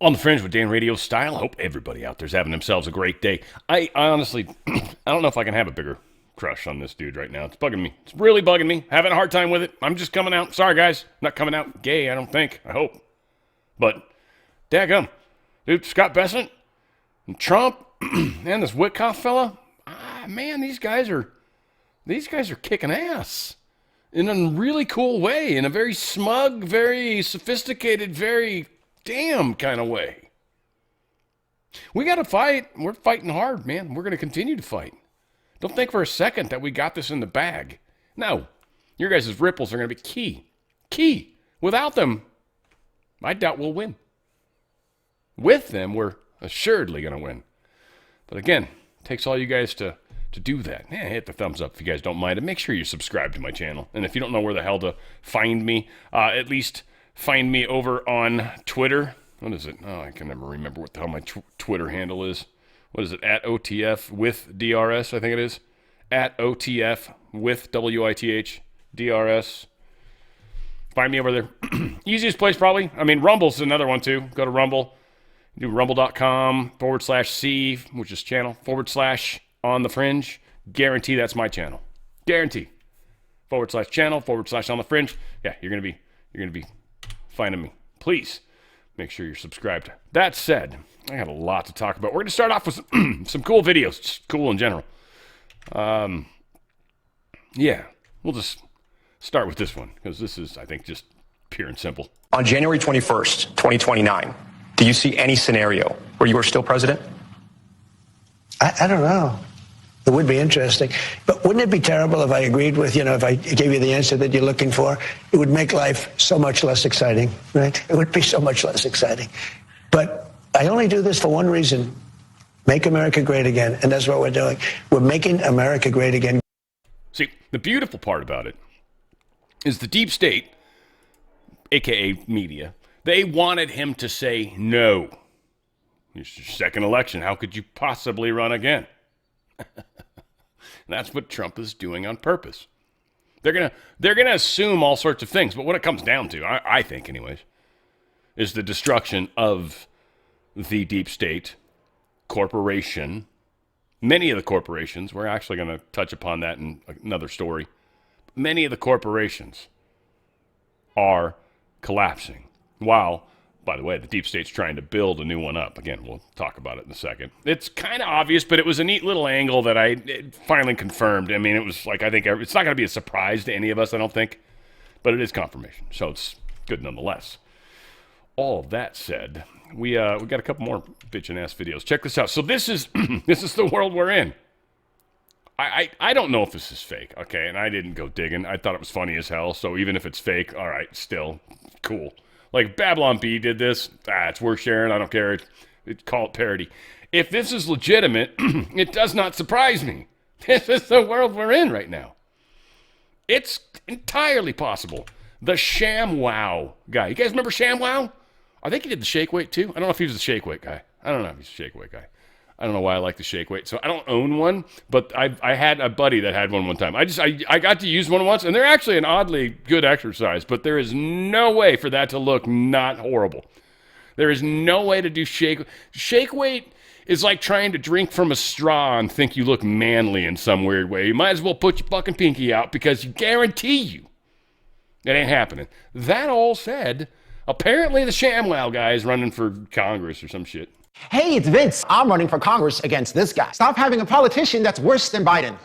On the Fringe with Dan RadioStyle. Hope everybody out there's having themselves a great day. I honestly, I don't know if I can have a bigger crush on this dude right now. It's bugging me. It's really bugging me. Having a hard time with it. I'm just coming out. Sorry, guys. Not coming out gay, I don't think. I hope. But, daggum. Dude, Scott Bessent and Trump and this Witkoff fella. Man, these guys are kicking ass. In a really cool way. In a very smug, very sophisticated, very damn kind of way. We got to fight. We're fighting hard, man. We're going to continue to fight. Don't think for a second that we got this in the bag. No. Your guys' ripples are going to be key. Key. Without them, I doubt we'll win. With them, we're assuredly going to win. But again, it takes all you guys to do that. Yeah, hit the thumbs up if you guys don't mind. And make sure you subscribe to my channel. And if you don't know where the hell to find me, at least find me over on Twitter. What is it? Oh, I can never remember what the hell my Twitter handle is. What is it? At OTF with DRS, I think it is. At OTF with WITH DRS. Find me over there. Easiest place probably. I mean, Rumble's another one too. Go to Rumble. Do rumble.com/C, which is channel, / on the Fringe. Guarantee that's my channel. Guarantee. /channel, / on the Fringe. Yeah, you're gonna be finding me. Please make sure you're subscribed. That said, I got a lot to talk about. We're going to start off with some cool videos, just cool in general. Yeah, we'll just start with this one because this is, I think, just pure and simple. On January 21st, 2029, do you see any scenario where you are still president? I don't know. It would be interesting. But wouldn't it be terrible if I agreed with, if I gave you the answer that you're looking for? It would make life so much less exciting, right? It would be so much less exciting. But I only do this for one reason. Make America great again. And that's what we're doing. We're making America great again. See, the beautiful part about it is the deep state, a.k.a. media, they wanted him to say no. It's your second election. How could you possibly run again? That's what Trump is doing on purpose. They're gonna assume all sorts of things, but what it comes down to, I think anyways, is the destruction of the deep state corporation. Many of the corporations, we're actually going to touch upon that in another story. Many of the corporations are collapsing. While, by the way, the deep state's trying to build a new one up. Again, we'll talk about it in a second. It's kind of obvious, but it was a neat little angle that it finally confirmed. I mean, it was like, I think it's not going to be a surprise to any of us, I don't think, but it is confirmation, so it's good nonetheless. All that said, we got a couple more bitchin' ass videos. Check this out. So this is this is the world we're in. I don't know if this is fake, okay? And I didn't go digging. I thought it was funny as hell. So even if it's fake, all right, still cool. Like Babylon B did this. It's worth sharing. I don't care. Call it parody. If this is legitimate, it does not surprise me. This is the world we're in right now. It's entirely possible. The ShamWow guy. You guys remember ShamWow? I think he did the shake weight too. I don't know if he was the shake weight guy. I don't know if he's the shake weight guy. I don't know why I like the shake weight. So I don't own one, but I had a buddy that had one time. I got to use one once, and they're actually an oddly good exercise, but there is no way for that to look not horrible. There is no way to do shake. Shake weight is like trying to drink from a straw and think you look manly in some weird way. You might as well put your fucking pinky out because you guarantee you it ain't happening. That all said, apparently the ShamWow guy is running for Congress or some shit. Hey, it's Vince. I'm running for Congress against this guy. Stop having a politician that's worse than Biden.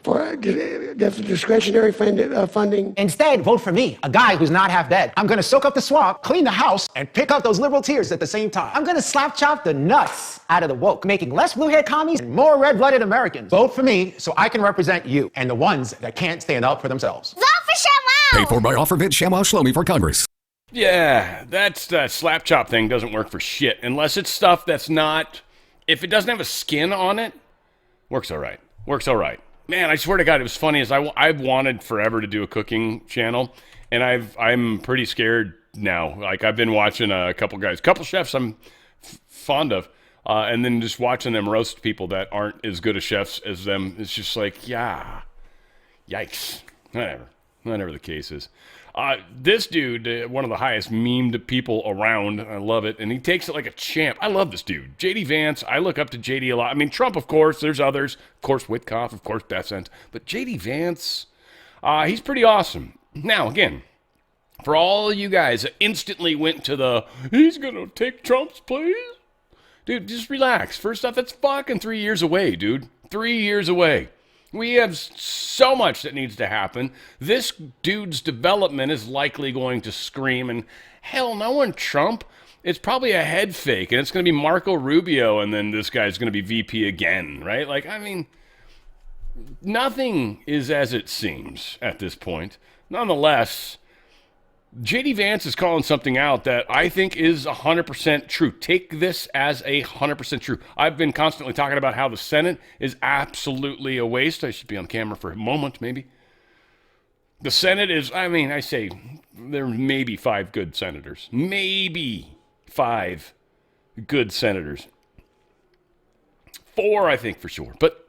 For discretionary funding. Instead, vote for me, a guy who's not half dead. I'm gonna soak up the swamp, clean the house, and pick up those liberal tears at the same time. I'm gonna slap chop the nuts out of the woke, making less blue-haired commies and more red-blooded Americans. Vote for me so I can represent you and the ones that can't stand up for themselves. Vote for ShamWow! Paid for by offer Vince ShamWow Shlomi for Congress. Yeah, that slap chop thing doesn't work for shit unless it's stuff that's not, if it doesn't have a skin on it, works all right. Works all right. Man, I swear to God, it was funny as I've wanted forever to do a cooking channel, and I'm pretty scared now. Like I've been watching a couple chefs I'm fond of, and then just watching them roast people that aren't as good as chefs as them. It's just like, yeah, yikes. Whatever the case is. This dude, one of the highest memed people around. I love it. And he takes it like a champ. I love this dude. J.D. Vance, I look up to J.D. a lot. I mean, Trump, of course. There's others. Of course, Witkoff. Of course, Beth Sent. But J.D. Vance, he's pretty awesome. Now, again, for all you guys that instantly went to the, he's going to take Trump's place. Dude, just relax. First off, that's fucking 3 years away, dude. 3 years away. We have so much that needs to happen. This dude's development is likely going to scream, and hell, no one Trump. It's probably a head fake, and it's going to be Marco Rubio, and then this guy's going to be VP again, right? Like, I mean, nothing is as it seems at this point. Nonetheless, J.D. Vance is calling something out that I think is 100% true. Take this as 100% true. I've been constantly talking about how the Senate is absolutely a waste. I should be on camera for a moment, maybe. The Senate is, I mean, I say there may be 5 good senators. Maybe 5 good senators. 4, I think, for sure. But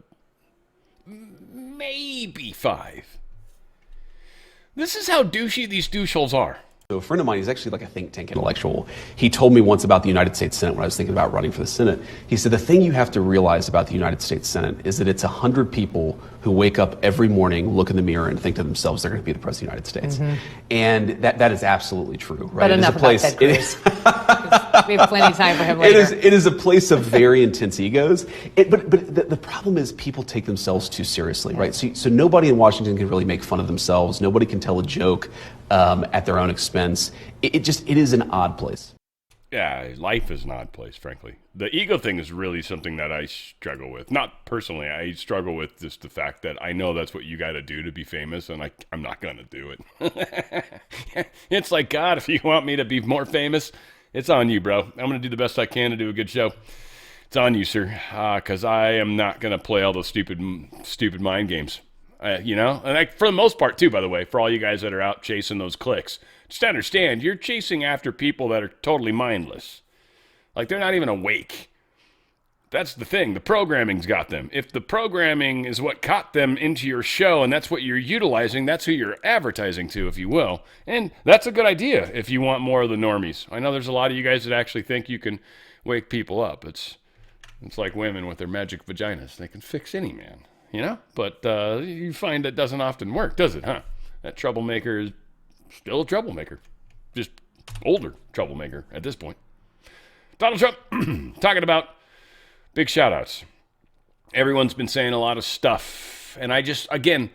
maybe 5. This is how douchey these doucheholes are. So a friend of mine, he's actually like a think tank intellectual. He told me once about the United States Senate when I was thinking about running for the Senate. He said, the thing you have to realize about the United States Senate is that it's 100 people who wake up every morning, look in the mirror, and think to themselves they're going to be the president of the United States. And that is absolutely true, right? But enough about Ted Cruz. We have plenty of time for him later. It is a place of very intense egos. But the problem is people take themselves too seriously, right? So nobody in Washington can really make fun of themselves. Nobody can tell a joke at their own expense. It is an odd place. Yeah, life is an odd place, frankly. The ego thing is really something that I struggle with. Not personally, I struggle with just the fact that I know that's what you got to do to be famous, and I'm not going to do it. It's like, God, if you want me to be more famous, it's on you, bro. I'm going to do the best I can to do a good show. It's on you, sir, because I am not going to play all those stupid mind games. You know? And for the most part, too, by the way, for all you guys that are out chasing those clicks, just understand, you're chasing after people that are totally mindless. Like, they're not even awake. That's the thing. The programming's got them. If the programming is what caught them into your show and that's what you're utilizing, that's who you're advertising to, if you will. And that's a good idea if you want more of the normies. I know there's a lot of you guys that actually think you can wake people up. It's like women with their magic vaginas. They can fix any man, you know? But you find that doesn't often work, does it, huh? That troublemaker is still a troublemaker. Just older troublemaker at this point. Donald Trump talking about big shout outs. Everyone's been saying a lot of stuff. And I just, again,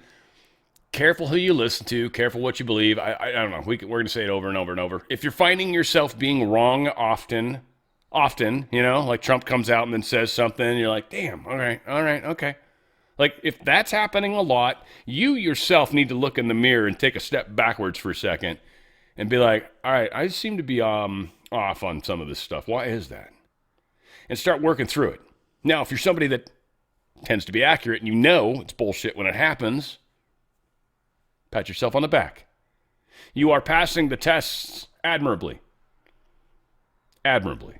careful who you listen to, careful what you believe. I don't know. We're going to say it over and over and over. If you're finding yourself being wrong often, you know, like Trump comes out and then says something, and you're like, damn, all right, okay. Like, if that's happening a lot, you yourself need to look in the mirror and take a step backwards for a second and be like, all right, I seem to be off on some of this stuff. Why is that? And start working through it. Now, if you're somebody that tends to be accurate and you know it's bullshit when it happens, pat yourself on the back. You are passing the tests admirably. Admirably.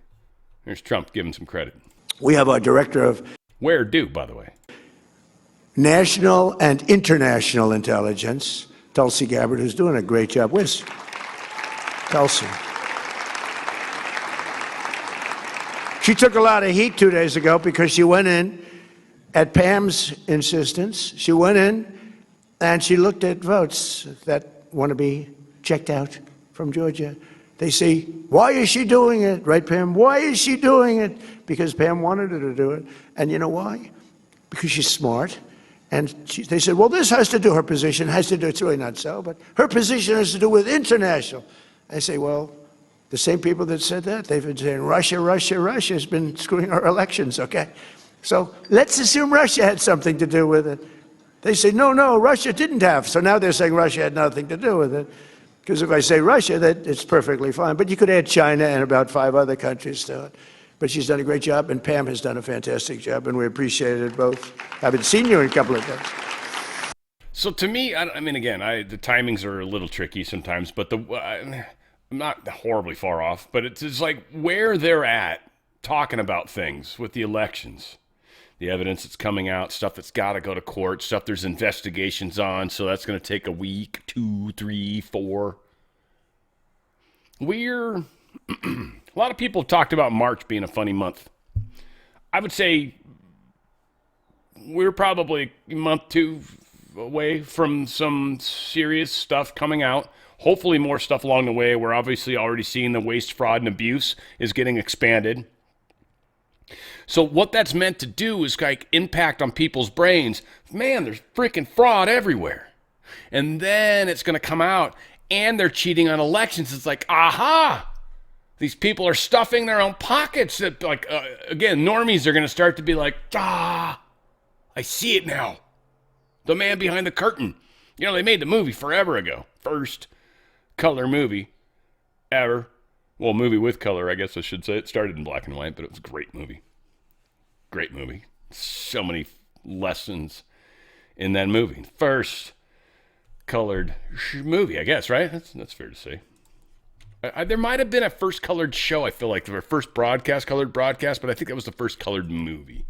Here's Trump giving some credit. We have our director of Where do, by the way? national and international intelligence, Tulsi Gabbard, who's doing a great job. Where's Tulsi? She took a lot of heat 2 days ago because she went in at Pam's insistence. She went in and she looked at votes that want to be checked out from Georgia. They say, why is she doing it? Right, Pam? Why is she doing it? Because Pam wanted her to do it. And you know why? Because she's smart. And they said, well, this has to do, her position has to do, it's really not so, but her position has to do with international. I say, well, the same people that said that, they've been saying Russia has been screwing our elections, okay? So let's assume Russia had something to do with it. They say, no, Russia didn't have. So now they're saying Russia had nothing to do with it. Because if I say Russia, that it's perfectly fine. But you could add China and about 5 other countries to it. But she's done a great job, and Pam has done a fantastic job, and we appreciate it both. I haven't seen you in a couple of days. So to me, I mean, again, the timings are a little tricky sometimes, but I'm not horribly far off, but it's like where they're at talking about things with the elections. the evidence that's coming out, stuff that's got to go to court, stuff there's investigations on, so that's going to take a week, 2, 3, 4. A lot of people have talked about March being a funny month. I would say we're probably a month, 2 away from some serious stuff coming out. Hopefully more stuff along the way. We're obviously already seeing the waste, fraud, and abuse is getting expanded. So what that's meant to do is like impact on people's brains. Man, there's freaking fraud everywhere. And then it's going to come out and they're cheating on elections. It's like, aha, these people are stuffing their own pockets. Again, normies are going to start to be like, I see it now. The man behind the curtain. You know, they made the movie forever ago. First color movie ever. Well, movie with color, I guess I should say. It started in black and white, but it was a great movie. Great movie. So many lessons in that movie. First colored movie, I guess, right? That's fair to say. There might have been a first colored show, I feel like. The first colored broadcast, but I think that was the first colored movie.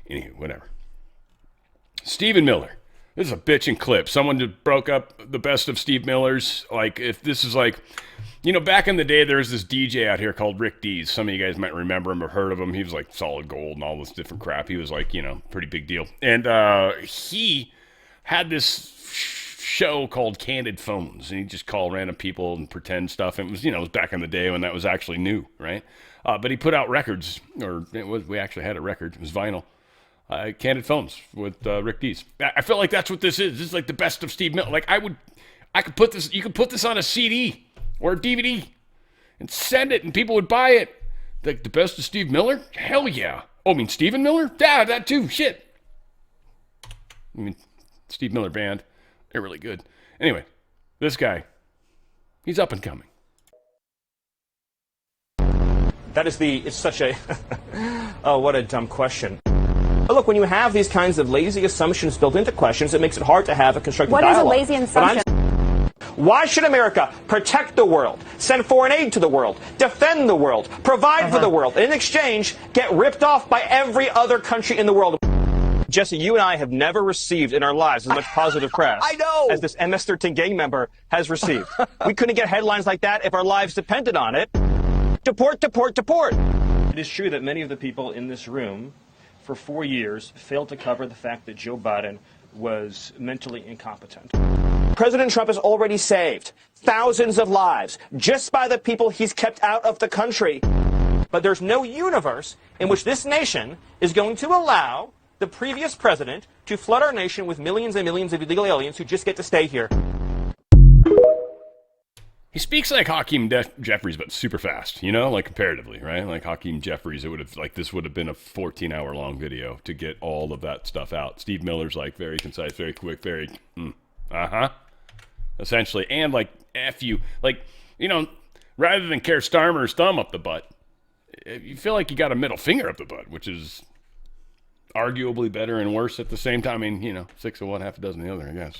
Anyway, whatever. Stephen Miller. This is a bitchin' clip. Someone just broke up the best of Steve Miller's. Like, if this is like, you know, back in the day, there was this DJ out here called Rick Dees. Some of you guys might remember him or heard of him. He was like Solid Gold and all this different crap. He was like, you know, pretty big deal. And he had this show called Candid Phones, and he'd just call random people and pretend stuff. And it was, you know, it was back in the day when that was actually new, right? But he put out records, we actually had a record. It was vinyl. Candid Phones with Rick Dees. I feel like that's what this is. This is like the best of Steve Miller. Like I could put this. You could put this on a CD or a DVD and send it, and people would buy it. Like the best of Steve Miller? Hell yeah. Oh, I mean Stephen Miller? Yeah, that too. Shit. I mean Steve Miller Band. They're really good. Anyway, this guy, he's up and coming. It's such a, oh, what a dumb question. But look, when you have these kinds of lazy assumptions built into questions, it makes it hard to have a constructive dialogue. What is a lazy assumption? Why should America protect the world, send foreign aid to the world, defend the world, provide for the world, and in exchange, get ripped off by every other country in the world? Jesse, you and I have never received in our lives as much positive press as this MS-13 gang member has received. We couldn't get headlines like that if our lives depended on it. Deport, deport, deport. It is true that many of the people in this room for 4 years failed to cover the fact that Joe Biden was mentally incompetent. President Trump has already saved thousands of lives just by the people he's kept out of the country. But there's no universe in which this nation is going to allow the previous president to flood our nation with millions and millions of illegal aliens who just get to stay here. He speaks like Hakeem Jeffries, but super fast, you know, like comparatively, right? Like Hakeem Jeffries, this would have been a 14-hour long video to get all of that stuff out. Steve Miller's like very concise, very quick, very, essentially. And like, F you, like, you know, rather than Keir Starmer's thumb up the butt, you feel like you got a middle finger up the butt, which is arguably better and worse at the same time. I mean, you know, 6 of one, half a dozen of the other, I guess.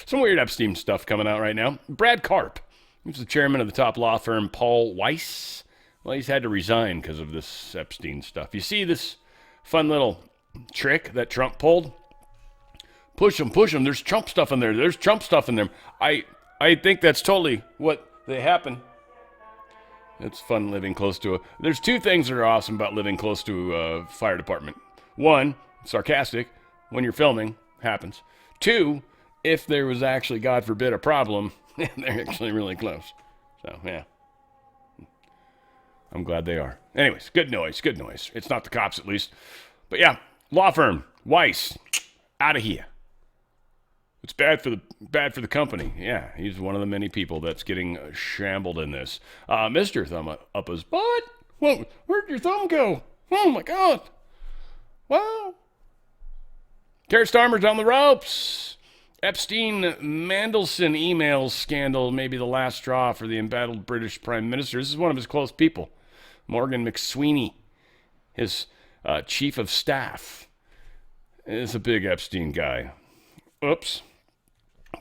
Some weird Epstein stuff coming out right now. Brad Karp. He's the chairman of the top law firm Paul Weiss. Well, he's had to resign because of this Epstein stuff. You see this fun little trick that Trump pulled? Push them. There's Trump stuff in there. I think that's totally what they happen. It's fun living close to There's 2 things that are awesome about living close to a fire department. 1, sarcastic, when you're filming, happens. 2, if there was actually, God forbid, a problem, they're actually really close. So, yeah. I'm glad they are. Anyways, good noise. It's not the cops, at least. But yeah, law firm, Weiss, out of here. It's bad for the company. Yeah, he's one of the many people that's getting shambled in this. Mr. Thumb up his butt. Whoa, where'd your thumb go? Oh, my God. Wow. Keir Starmer's on the ropes. Epstein Mandelson emails scandal may be the last straw for the embattled British Prime Minister. This is one of his close people, Morgan McSweeney, his chief of staff. Is a big Epstein guy. Oops.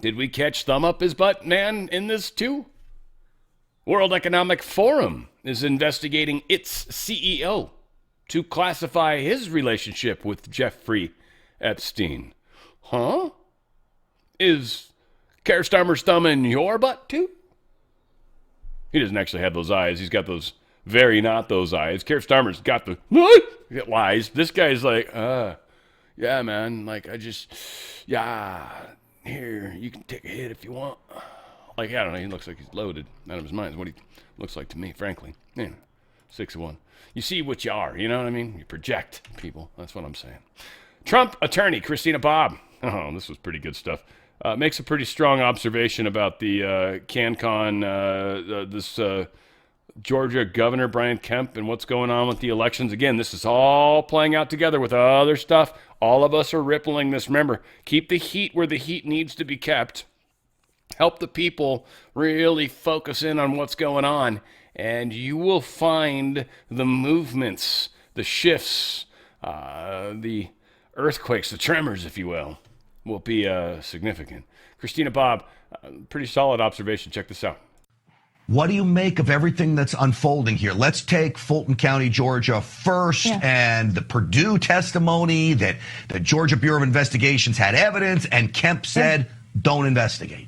Did we catch thumb up his butt man in this too? World Economic Forum is investigating its CEO. to classify his relationship with Jeffrey Epstein. Huh? Is Keir Starmer's thumb in your butt, too? He doesn't actually have those eyes. He's got those very not those eyes. Keir Starmer's got the lies. This guy's like, yeah, man, like, here, you can take a hit if you want. Like, I don't know, he looks like he's loaded out of his mind is what he looks like to me, frankly. Yeah, 6'1". You see what you are, you know what I mean? You project people. That's what I'm saying. Trump attorney Christina Bobb. Oh, this was pretty good stuff. Makes a pretty strong observation about the CanCon, this Georgia Governor Brian Kemp and what's going on with the elections. Again, this is all playing out together with other stuff. All of us are rippling this. Remember, keep the heat where the heat needs to be kept. Help the people really focus in on what's going on, and you will find the movements, the shifts, the earthquakes, the tremors, if you will be significant. Christina Bobb, pretty solid observation. Check this out. What do you make of everything that's unfolding here? Let's take Fulton County, Georgia first, and the Purdue testimony that the Georgia Bureau of Investigations had evidence, and Kemp said, don't investigate.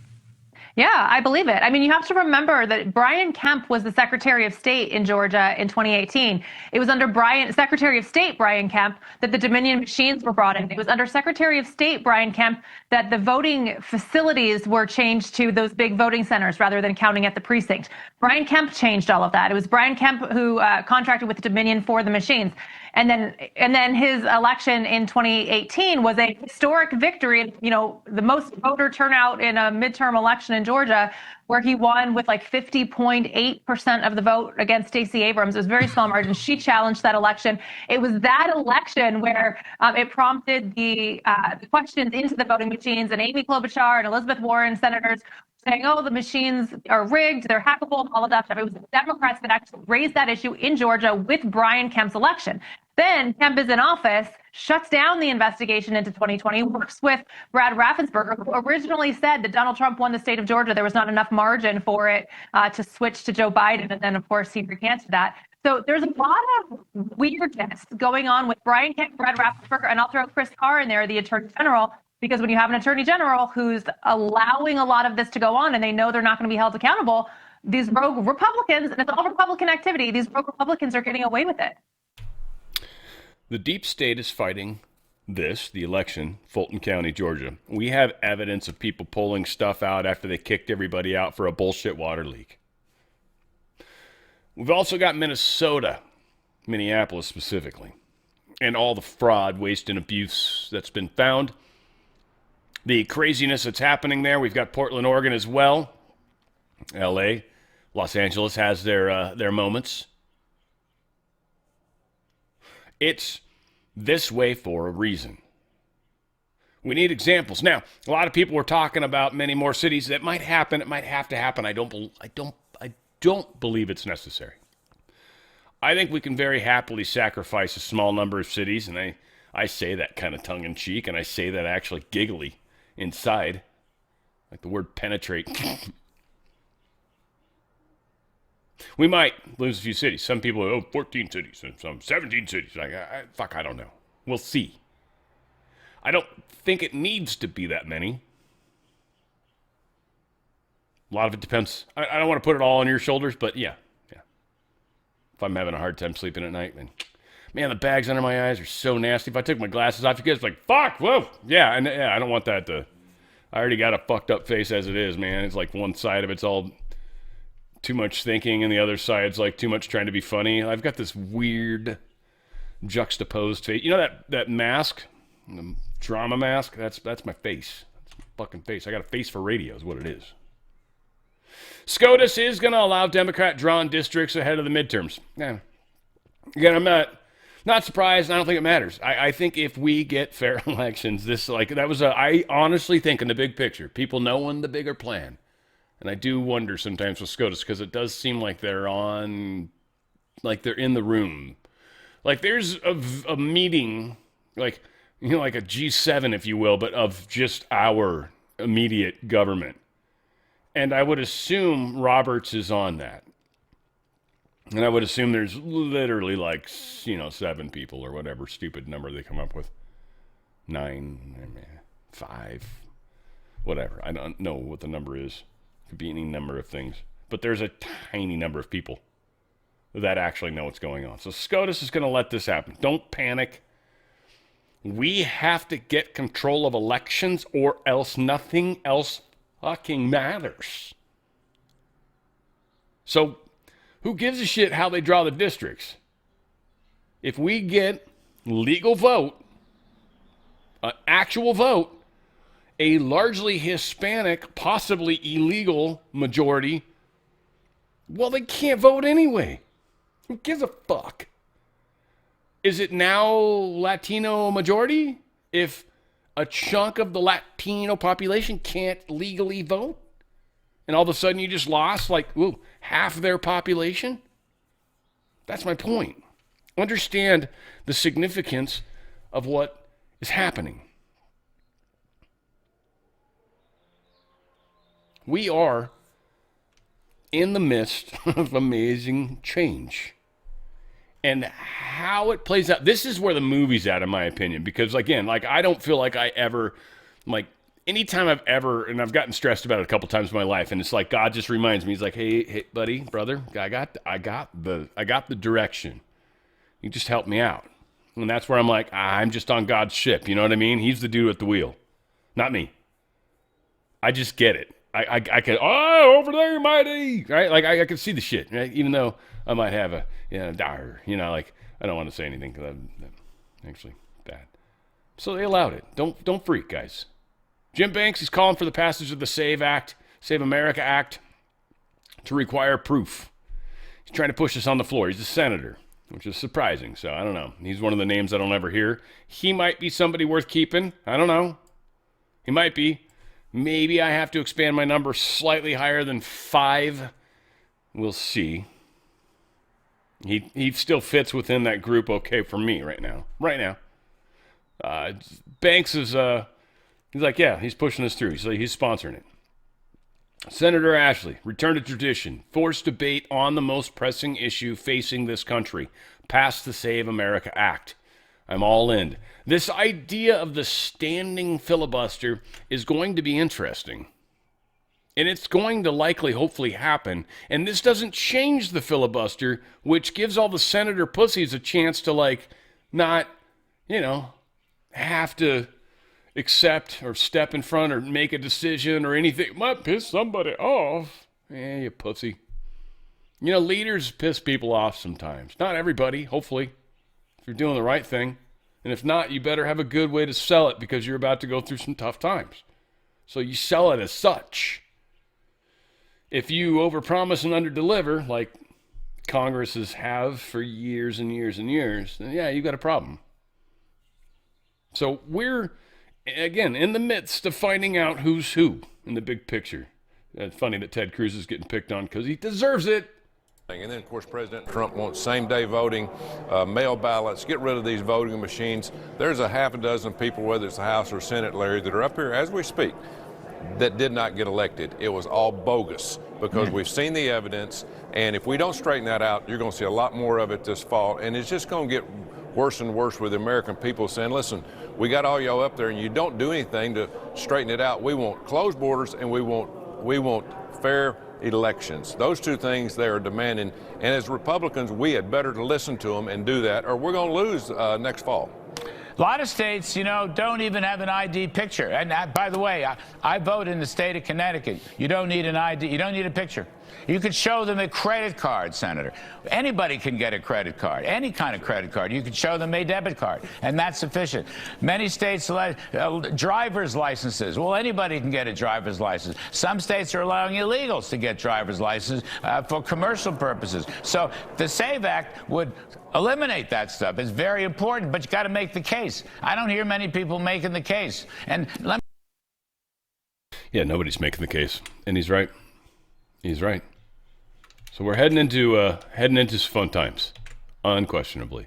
Yeah, I believe it. I mean, you have to remember that Brian Kemp was the Secretary of State in Georgia in 2018. It was under Secretary of State Brian Kemp that the Dominion machines were brought in. It was under Secretary of State Brian Kemp that the voting facilities were changed to those big voting centers rather than counting at the precinct. Brian Kemp changed all of that. It was Brian Kemp who contracted with the Dominion for the machines. And then his election in 2018 was a historic victory, you know, the most voter turnout in a midterm election in Georgia, where he won with like 50.8% of the vote against Stacey Abrams. It was a very small margin. She challenged that election. It was that election where it prompted the questions into the voting machines, and Amy Klobuchar and Elizabeth Warren, senators, saying, oh, the machines are rigged, they're hackable, all of that stuff. It was the Democrats that actually raised that issue in Georgia with Brian Kemp's election. Then Kemp is in office, shuts down the investigation into 2020, works with Brad Raffensperger, who originally said that Donald Trump won the state of Georgia. There was not enough margin for it to switch to Joe Biden. And then, of course, he recanted that. So there's a lot of weirdness going on with Brian Kemp, Brad Raffensperger, and I'll throw Chris Carr in there, the Attorney General, because when you have an Attorney General who's allowing a lot of this to go on and they know they're not going to be held accountable, these rogue Republicans, and it's all Republican activity, these rogue Republicans are getting away with it. The deep state is fighting this, the election, Fulton County, Georgia. We have evidence of people pulling stuff out after they kicked everybody out for a bullshit water leak. We've also got Minnesota, Minneapolis specifically, and all the fraud, waste, and abuse that's been found. The craziness that's happening there. We've got Portland, Oregon as well. L.A., Los Angeles has their moments. It's this way for a reason. We need examples. Now, a lot of people were talking about many more cities. That might happen. It might have to happen. I don't believe it's necessary. I think we can very happily sacrifice a small number of cities, and I say that kind of tongue-in-cheek, and I say that actually giggly inside, like the word penetrate. We might lose a few cities. Some people are, 14 cities, and some 17 cities. Like, I don't know. We'll see. I don't think it needs to be that many. A lot of it depends. I don't want to put it all on your shoulders, but yeah. If I'm having a hard time sleeping at night, then, man, the bags under my eyes are so nasty. If I took my glasses off, you guys like, fuck, whoa. Yeah, and I don't want that to, I already got a fucked up face as it is, man. It's like one side of it's all too much thinking, and the other side's like too much trying to be funny. I've got this weird juxtaposed face. You know that mask, the drama mask? That's my face. That's my fucking face. I got a face for radio is what it is. SCOTUS is going to allow Democrat-drawn districts ahead of the midterms. Yeah. Again, I'm not surprised. I don't think it matters. I think if we get fair elections, I honestly think in the big picture, people knowing the bigger plan. And I do wonder sometimes with SCOTUS, because it does seem like they're in the room. Like there's a meeting, like a G7, if you will, but of just our immediate government. And I would assume Roberts is on that. And I would assume there's literally like, 7 people or whatever stupid number they come up with. 9, 5, whatever. I don't know what the number is. It could be any number of things. But there's a tiny number of people that actually know what's going on. So SCOTUS is going to let this happen. Don't panic. We have to get control of elections or else nothing else fucking matters. So who gives a shit how they draw the districts? If we get legal vote, an actual vote, a largely Hispanic, possibly illegal majority, well, they can't vote anyway. Who gives a fuck? Is it now Latino majority if a chunk of the Latino population can't legally vote? And all of a sudden you just lost half their population? That's my point. Understand the significance of what is happening. We are in the midst of amazing change. And how it plays out, this is where the movie's at, in my opinion. Because, again, I don't feel like I ever, anytime I've ever, and I've gotten stressed about it a couple times in my life, and it's like God just reminds me, he's like, hey, buddy, brother, I got the direction. You just help me out. And that's where I'm like, I'm just on God's ship. You know what I mean? He's the dude at the wheel, not me. I just get it. I can, over there, mighty, right? I can see the shit, right? Even though I might have a, dire, I don't want to say anything because I'm actually bad. So they allowed it. Don't freak, guys. Jim Banks is calling for the passage of the Save America Act to require proof. He's trying to push this on the floor. He's a senator, which is surprising. So I don't know. He's one of the names I don't ever hear. He might be somebody worth keeping. I don't know. He might be. Maybe I have to expand my number slightly higher than 5. We'll see. He still fits within that group okay for me right now. Banks is, he's like, yeah, he's pushing this through. He's sponsoring it. Senator Ashley, return to tradition. Force debate on the most pressing issue facing this country. Pass the Save America Act. I'm all in. This idea of the standing filibuster is going to be interesting. And it's going to likely, hopefully, happen. And this doesn't change the filibuster, which gives all the senator pussies a chance to, not, have to accept or step in front or make a decision or anything. Might piss somebody off. You pussy. Leaders piss people off sometimes. Not everybody, hopefully, if you're doing the right thing. And if not, you better have a good way to sell it because you're about to go through some tough times. So you sell it as such. If you overpromise and underdeliver, like Congresses have for years and years and years, then yeah, you've got a problem. So we're, again, in the midst of finding out who's who in the big picture. It's funny that Ted Cruz is getting picked on because he deserves it. And then, of course, President Trump wants same-day voting, mail ballots, get rid of these voting machines. There's a half a dozen people, whether it's the House or Senate, Larry, that are up here as we speak, that did not get elected. It was all bogus because we've seen the evidence, and if we don't straighten that out, you're going to see a lot more of it this fall, and it's just going to get worse and worse with the American people saying, listen, we got all y'all up there, and you don't do anything to straighten it out. We want closed borders, and we want fair elections. Those two things they are demanding, and as Republicans, we had better to listen to them and do that, or we're going to lose next fall. A lot of states, don't even have an ID picture. And by the way, I vote in the state of Connecticut. You don't need an ID. You don't need a picture. You could show them a credit card, Senator. Anybody can get a credit card, any kind of credit card. You could show them a debit card, and that's sufficient. Many states driver's licenses. Well, anybody can get a driver's license. Some states are allowing illegals to get driver's licenses for commercial purposes. So the SAVE Act would eliminate that stuff. It's very important, but you got to make the case. I don't hear many people making the case. And nobody's making the case, and he's right. He's right. So we're heading into some fun times, unquestionably.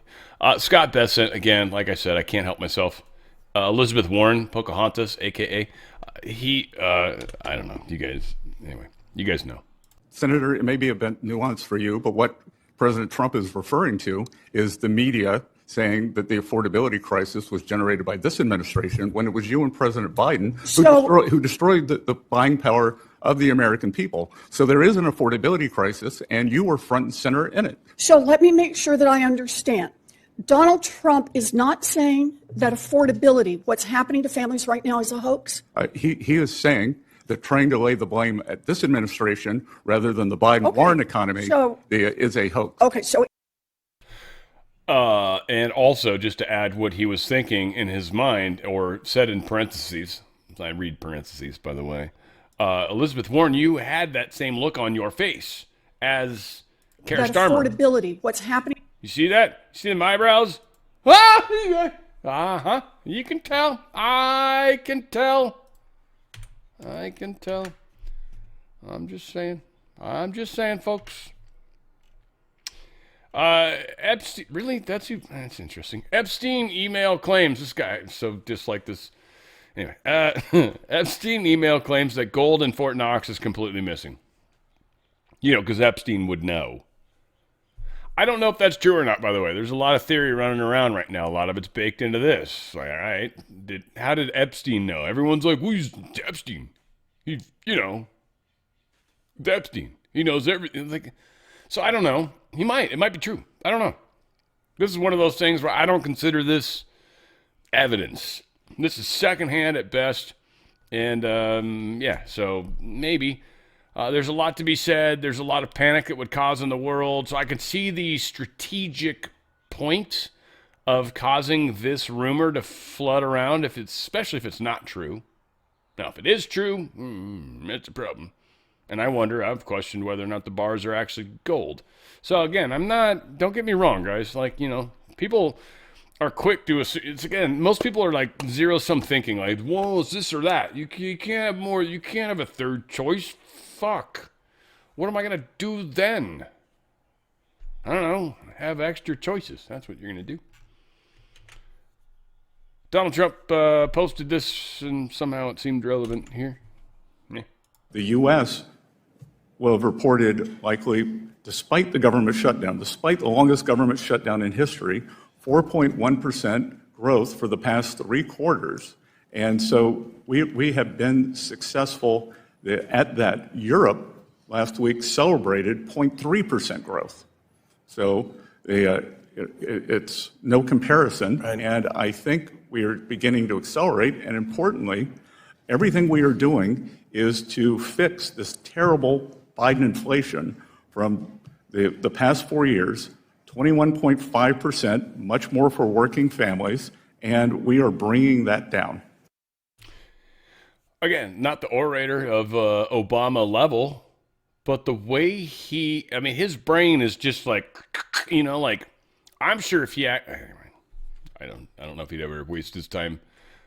Scott Bessent, again, like I said, I can't help myself. Elizabeth Warren, Pocahontas, a.k.a. I don't know. You guys know. Senator, it may be a bit nuanced for you, but what President Trump is referring to is the media saying that the affordability crisis was generated by this administration when it was you and President Biden who destroyed the buying power of the American people. So there is an affordability crisis, and you were front and center in it. So let me make sure that I understand. Donald Trump is not saying that affordability, what's happening to families right now, is a hoax? He is saying that trying to lay the blame at this administration rather than the Biden-Warren economy is a hoax. Okay, so... And also, just to add what he was thinking in his mind, or said in parentheses, I read parentheses, by the way, Elizabeth Warren, you had that same look on your face as Keir Starmer. Affordability, what's happening... You see that? You see them eyebrows? Uh-huh. You can tell. I can tell. I'm just saying, folks. Epstein, really? That's interesting. Epstein email claims, this guy, so dislike this. Anyway, Epstein email claims that gold in Fort Knox is completely missing. You know, because Epstein would know. I don't know if that's true or not, by the way. There's a lot of theory running around right now. A lot of it's baked into this. Like, all right, how did Epstein know? Everyone's like, well, he's Epstein. It's Epstein. He knows everything. Like, so I don't know. It might be true. I don't know. This is one of those things where I don't consider this evidence. This is secondhand at best. And, so maybe. There's a lot to be said. There's a lot of panic it would cause in the world. So I can see the strategic point of causing this rumor to flood around, especially if it's not true. Now, if it is true, it's a problem. And I've questioned whether or not the bars are actually gold. So again, don't get me wrong, guys. Like, people are quick to assume. It's again, most people are like zero-sum thinking, like, whoa, it's this or that. You can't have more. You can't have a third choice. Fuck. What am I going to do then? I don't know. Have extra choices. That's what you're going to do. Donald Trump posted this, and somehow it seemed relevant here. Yeah. The U.S. will have reported likely, despite the government shutdown, despite the longest government shutdown in history, 4.1% growth for the past 3 quarters. And so we have been successful at that. Europe last week celebrated 0.3% growth. So it's no comparison. Right. And I think we are beginning to accelerate. And importantly, everything we are doing is to fix this terrible Biden inflation from the past 4 years, 21.5%, much more for working families. And we are bringing that down. Again, not the orator of Obama level, but the way his brain is just like, I'm sure if I don't know if he'd ever waste his time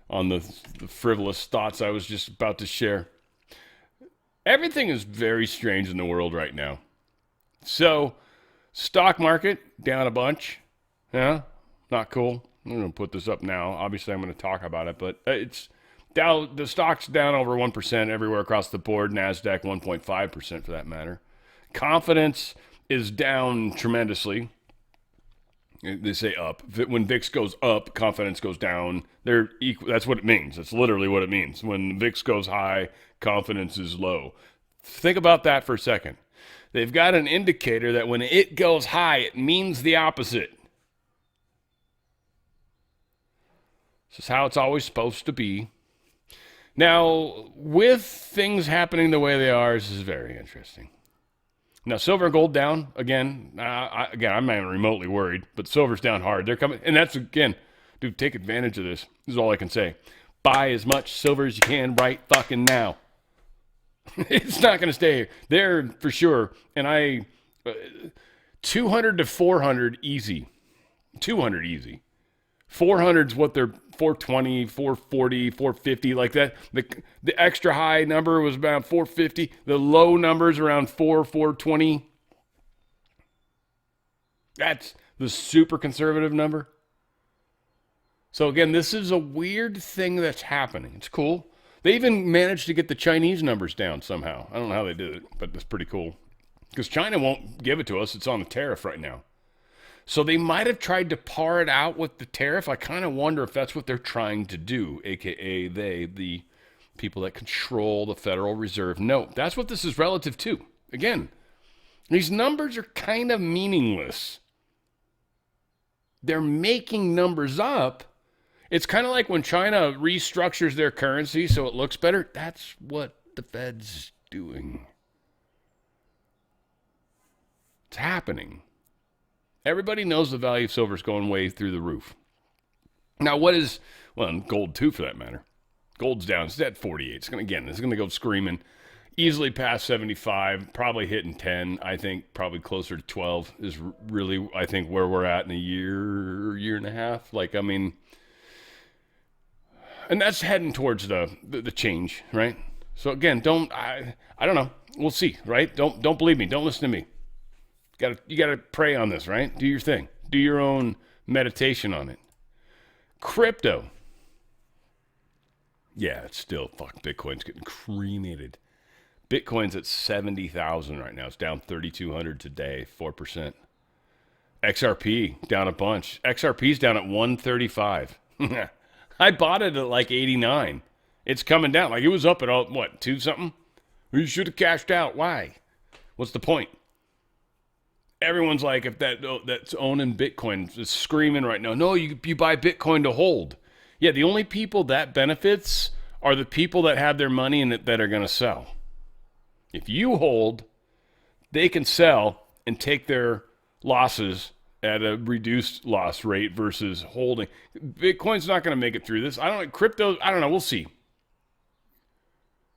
on the frivolous thoughts I was just about to share. Everything is very strange in the world right now. So, stock market down a bunch. Yeah, not cool. I'm going to put this up now. Obviously, I'm going to talk about it, but it's down. The stock's down over 1% everywhere across the board. NASDAQ 1.5% for that matter. Confidence is down tremendously. They say up. When VIX goes up, confidence goes down. They're equal. That's what it means. That's literally what it means. When VIX goes high, confidence is low. Think about that for a second. They've got an indicator that when it goes high, it means the opposite. This is how it's always supposed to be. Now, with things happening the way they are, this is very interesting. Now, silver and gold down again. I'm not even remotely worried, but silver's down hard. They're coming, and that's again, dude. Take advantage of this. This is all I can say. Buy as much silver as you can right fucking now. It's not going to stay here. There for sure. And 200 to 400 easy. 200 easy. 400's what they're 420, 440, 450 like that. The extra high number was about 450. The low number's around 420. That's the super conservative number. So again, this is a weird thing that's happening. It's cool. They even managed to get the Chinese numbers down somehow. I don't know how they did it, but it's pretty cool. because China won't give it to us. It's on a tariff right now. So they might have tried to par it out with the tariff. I kind of wonder if that's what they're trying to do, a.k.a. the people that control the Federal Reserve. No, that's what this is relative to. Again, these numbers are kind of meaningless. They're making numbers up. It's kind of like when China restructures their currency so it looks better. That's what the Fed's doing. It's happening. Everybody knows the value of silver is going way through the roof. Now, and gold too, for that matter. Gold's down. It's at 48. It's going to go screaming. Easily past 75, probably hitting 10. I think probably closer to 12 is really, I think, where we're at in a year and a half. And that's heading towards the change, right? So again, I don't know. We'll see, right? Don't believe me. Don't listen to me. You gotta pray on this, right? Do your thing. Do your own meditation on it. Crypto. Yeah, it's still, Bitcoin's getting cremated. Bitcoin's at 70,000 right now. It's down 3,200 today, 4%. XRP down a bunch. XRP's down at 135. I bought it at like 89. It's coming down. Like it was up at 2 something? You should have cashed out. Why? What's the point? Everyone's like, if that's owning Bitcoin is screaming right now. No, you buy Bitcoin to hold. Yeah, the only people that benefits are the people that have their money in it that are going to sell. If you hold, they can sell and take their losses at a reduced loss rate versus holding. Bitcoin's not going to make it through this. Crypto, I don't know. We'll see.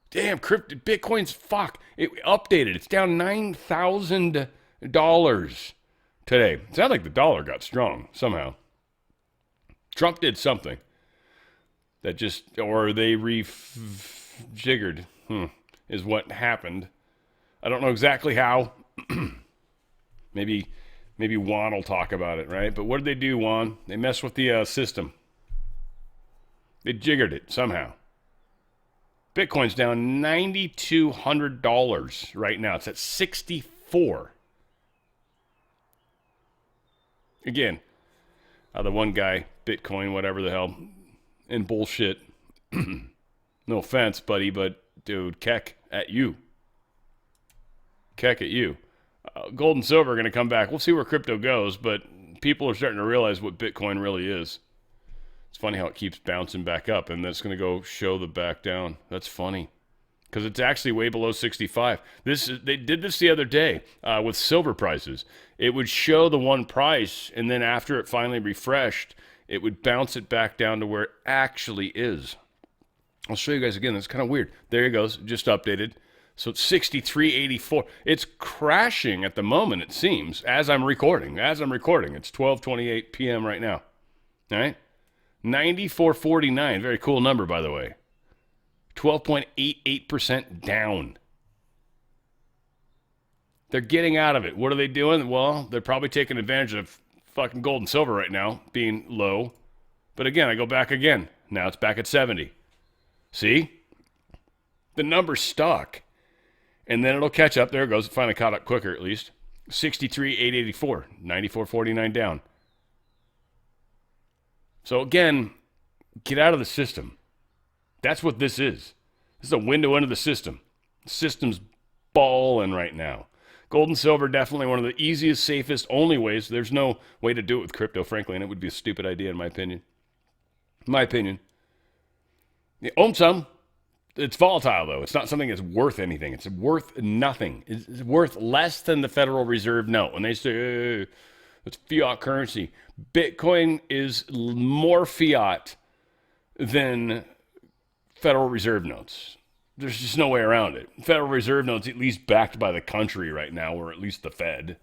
Damn, Bitcoin's it updated. It's down $9,000 today. It sounds like the dollar got strong somehow. Trump did something that or they rejiggered. Is what happened. I don't know exactly how. Maybe Juan will talk about it, right? But what did they do, Juan? They messed with the system. They jiggered it somehow. Bitcoin's down $9,200 right now. It's at 64. Again, the one guy, Bitcoin, whatever the hell, and bullshit. No offense, buddy, but dude, keck at you. Keck at you. Gold and silver are going to come back. We'll see where crypto goes, but people are starting to realize what Bitcoin really is. It's funny how it keeps bouncing back up, and that's going to go show the back down. That's funny because it's actually way below 65. They did this the other day with silver prices. It would show the one price, and then after it finally refreshed, it would bounce it back down to where it actually is. I'll show you guys again. That's kind of weird. There it goes. Just updated. So it's 63.84. It's crashing at the moment, it seems, as I'm recording. It's 12:28 p.m. right now. All right? 94.49. Very cool number, by the way. 12.88% down. They're getting out of it. What are they doing? Well, they're probably taking advantage of fucking gold and silver right now being low. But again, I go back again. Now it's back at 70. See? The number's stuck. And then it'll catch up. There it goes. It finally caught up quicker, at least. 63,884. 94.49 down. So again, get out of the system. That's what this is. This is a window into the system. The system's balling right now. Gold and silver, definitely one of the easiest, safest, only ways. There's no way to do it with crypto, frankly, and it would be a stupid idea in my opinion. You own some. It's volatile, though. It's not something that's worth anything. It's worth nothing. It's worth less than the Federal Reserve note. When they say, it's fiat currency. Bitcoin is more fiat than Federal Reserve notes. There's just no way around it. Federal Reserve notes at least backed by the country right now, or at least the Fed.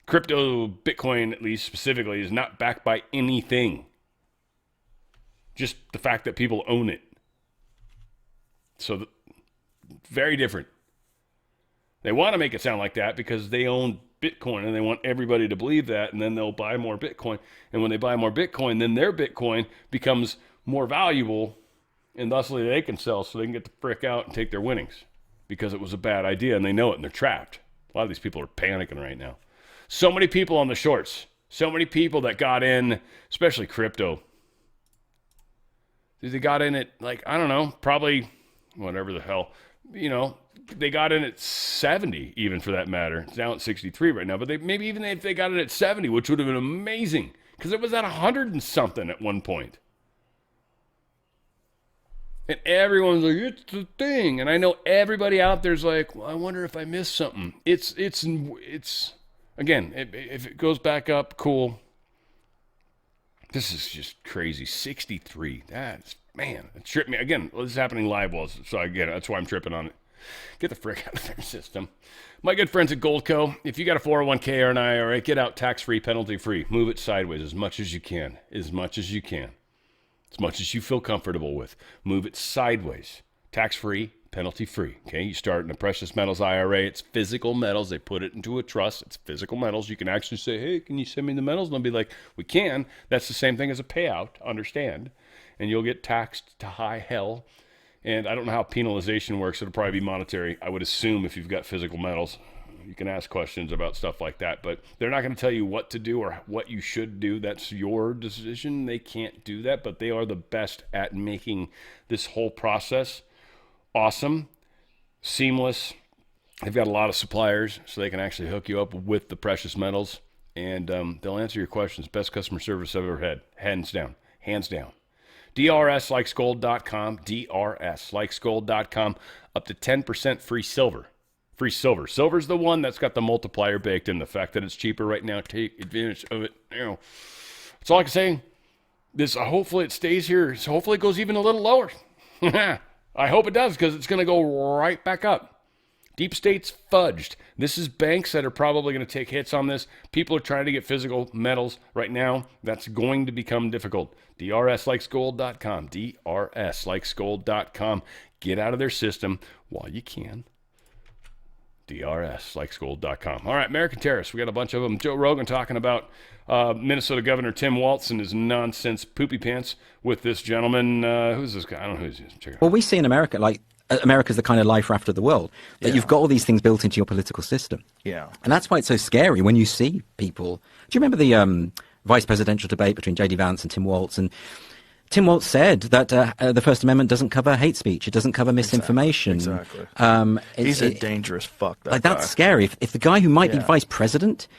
Crypto, Bitcoin at least specifically, is not backed by anything. Just the fact that people own it. So, very different. They want to make it sound like that because they own Bitcoin and they want everybody to believe that, and then they'll buy more Bitcoin. And when they buy more Bitcoin, then their Bitcoin becomes more valuable, and thusly they can sell so they can get the frick out and take their winnings because it was a bad idea and they know it and they're trapped. A lot of these people are panicking right now. So many people on the shorts. So many people that got in, especially crypto. They got in at, like, I don't know, probably whatever the hell. You know, they got in at 70 even for that matter. It's down at 63 right now. But maybe even if they got it at 70, which would have been amazing. Because it was at 100 and something at one point. And everyone's like, it's the thing. And I know everybody out there's like, well, I wonder if I missed something. It's again, if it goes back up, cool. This is just crazy. 63. That's, man, it tripped me. Again, this is happening live, so I get it. That's why I'm tripping on it. Get the frick out of their system. My good friends at Goldco, if you got a 401k or an IRA, get out tax-free, penalty-free. Move it sideways as much as you can. As much as you can. As much as you feel comfortable with. Move it sideways. Tax-free, penalty-free. Okay, you start in a precious metals IRA. It's physical metals. They put it into a trust. It's physical metals. You can actually say, hey, can you send me the metals? And they'll be like, we can. That's the same thing as a payout, understand. And you'll get taxed to high hell. And I don't know how penalization works. It'll probably be monetary. I would assume if you've got physical metals. You can ask questions about stuff like that, but they're not going to tell you what to do or what you should do. That's your decision. They can't do that, but they are the best at making this whole process awesome, seamless. They've got a lot of suppliers, so they can actually hook you up with the precious metals, and they'll answer your questions. Best customer service I've ever had, hands down, hands down. DRSlikesgold.com, DRSlikesgold.com, up to 10% free silver. Free silver. Silver's the one that's got the multiplier baked in. The fact that it's cheaper right now, take advantage of it. You know, that's all I can say. This hopefully it stays here. So hopefully it goes even a little lower. I hope it does, because it's going to go right back up. Deep state's fudged. This is banks that are probably going to take hits on this. People are trying to get physical metals right now. That's going to become difficult. DRSlikesgold.com. DRSlikesgold.com. Get out of their system while you can. DRSlikesgold.com. All right, American terrorists. We got a bunch of them. Joe Rogan talking about Minnesota Governor Tim Walz and his nonsense poopy pants with this gentleman. Who's this guy? I don't know who he is. Check it out. Well, we see in America, like, America's the kind of life raft of the world, that you've got all these things built into your political system. Yeah. And that's why it's so scary when you see people. Do you remember the vice presidential debate between J.D. Vance and Tim Walz? And Tim Walz said that the First Amendment doesn't cover hate speech. It doesn't cover misinformation. Exactly. He's a dangerous fuck, that like, guy. that's scary. If the guy who might be vice president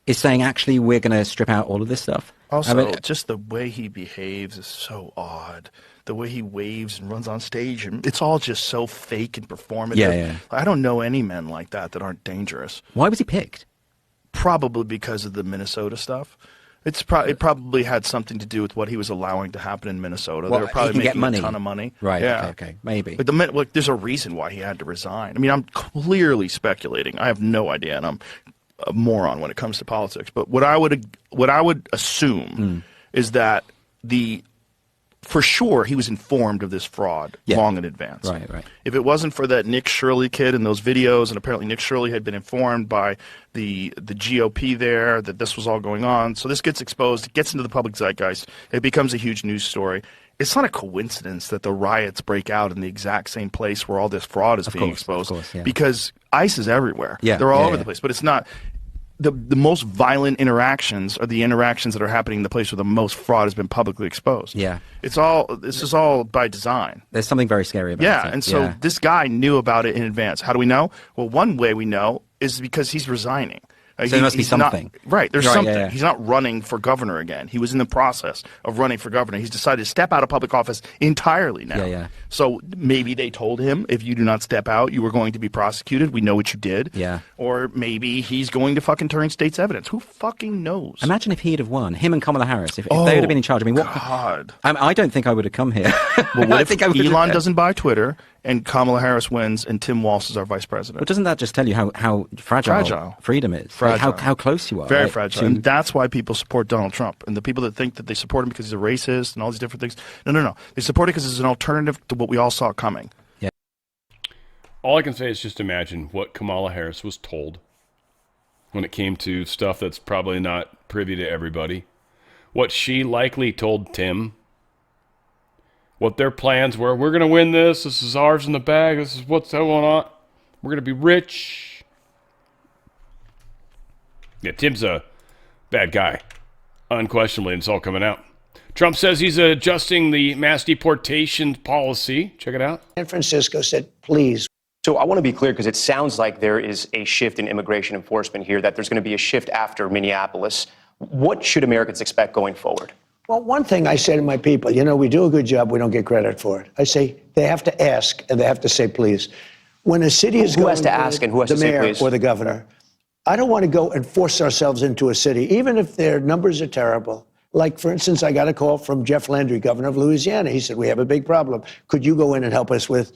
is saying, actually, we're going to strip out all of this stuff. Also, just the way he behaves is so odd. The way he waves and runs on stage, and it's all just so fake and performative. Yeah. I don't know any men like that aren't dangerous. Why was he picked? Probably because of the Minnesota stuff. It probably had something to do with what he was allowing to happen in Minnesota. Well, they were probably he can making get a ton of money. Right, yeah. okay, maybe. But there's a reason why he had to resign. I mean, I'm clearly speculating. I have no idea, and I'm a moron when it comes to politics. But what I would assume is that for sure he was informed of this fraud long in advance. Right. If it wasn't for that Nick Shirley kid and those videos, and apparently Nick Shirley had been informed by the GOP there that this was all going on, so this gets exposed, it gets into the public zeitgeist, it becomes a huge news story. It's not a coincidence that the riots break out in the exact same place where all this fraud is being exposed, because ICE is everywhere. They're all over the place, but it's not. The most violent interactions are the interactions that are happening in the place where the most fraud has been publicly exposed. Yeah. This is all by design. There's something very scary about it. Yeah, and so this guy knew about it in advance. How do we know? Well, one way we know is because he's resigning. So there must be something. There's something. Yeah. He's not running for governor again. He was in the process of running for governor. He's decided to step out of public office entirely now. Yeah. So maybe they told him, if you do not step out, you are going to be prosecuted. We know what you did. Yeah. Or maybe he's going to fucking turn state's evidence. Who fucking knows? Imagine if he'd have won, him and Kamala Harris, if they would have been in charge. I mean, what? God. I don't think I would have come here. Well, what if Elon doesn't buy Twitter and Kamala Harris wins and Tim Walz is our vice president? But doesn't that just tell you how fragile freedom is? Fragile. Like how close you are. Very fragile. And that's why people support Donald Trump. And the people that think that they support him because he's a racist and all these different things. No. They support it because it's an alternative to what we all saw coming. Yeah. All I can say is just imagine what Kamala Harris was told when it came to stuff that's probably not privy to everybody. What she likely told Tim. What their plans were. We're going to win this. This is ours in the bag. This is what's going on. We're going to be rich. Yeah, Tim's a bad guy. Unquestionably, it's all coming out. Trump says he's adjusting the mass deportation policy. Check it out. San Francisco said, please. So I want to be clear because it sounds like there is a shift in immigration enforcement here, that there's going to be a shift after Minneapolis. What should Americans expect going forward? Well, one thing I say to my people, we do a good job. We don't get credit for it. I say they have to ask and they have to say, please. When a city is who has to ask and who has to say please? The mayor or the governor. I don't want to go and force ourselves into a city, even if their numbers are terrible. Like, for instance, I got a call from Jeff Landry, governor of Louisiana. He said, we have a big problem. Could you go in and help us with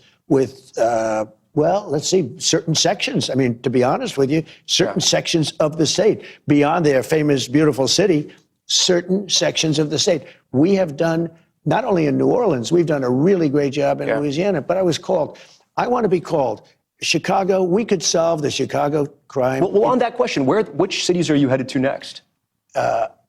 well, let's see, certain sections. I mean, to be honest with you, certain sections of the state, beyond their famous, beautiful city, certain sections of the state. We have done, not only in New Orleans, we've done a really great job in Louisiana, but I was called. I want to be called. Chicago, we could solve the Chicago crime. Well, on that question, which cities are you headed to next?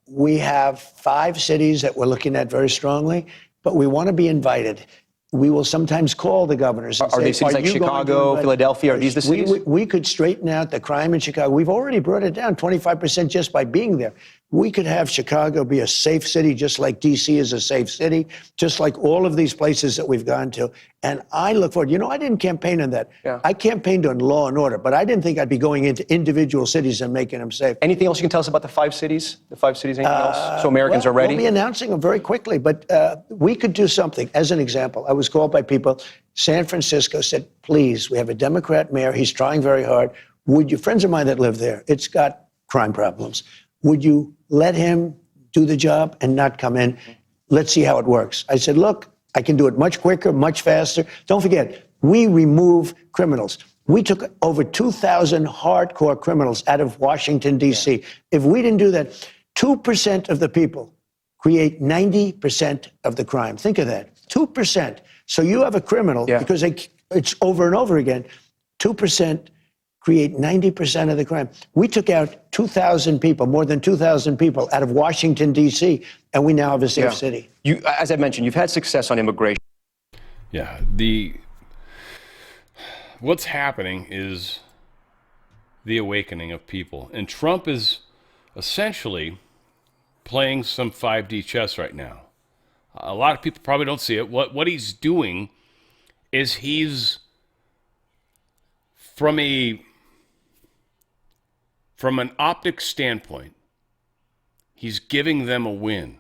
We have 5 cities that we're looking at very strongly, but we want to be invited. We will sometimes call the governors. And are they cities like Chicago, Philadelphia? Are these the cities? We could straighten out the crime in Chicago. We've already brought it down 25% just by being there. We could have Chicago be a safe city, just like D.C. is a safe city, just like all of these places that we've gone to. And I look forward. I didn't campaign on that. I campaigned on law and order, but I didn't think I'd be going into individual cities and making them safe. Anything else you can tell us about the 5 cities? The 5 cities, anything else? So Americans are ready? We'll be announcing them very quickly, but we could do something. As an example, I was called by people. San Francisco said, please, we have a Democrat mayor. He's trying very hard. Would you, friends of mine that live there, it's got crime problems. Would you let him do the job and not come in? Let's see how it works. I said, look, I can do it much quicker, much faster. Don't forget, we remove criminals. We took over 2,000 hardcore criminals out of Washington, D.C. If we didn't do that, 2% of the people create 90% of the crime. Think of that, 2%. So you have a criminal, because it's over and over again, 2% create 90% of the crime. We took out 2,000 people, more than 2,000 people out of Washington, D.C., and we now have a safe city. As I mentioned, you've had success on immigration. Yeah, what's happening is the awakening of people. And Trump is essentially playing some 5D chess right now. A lot of people probably don't see it. What he's doing is he's from an optic standpoint, he's giving them a win.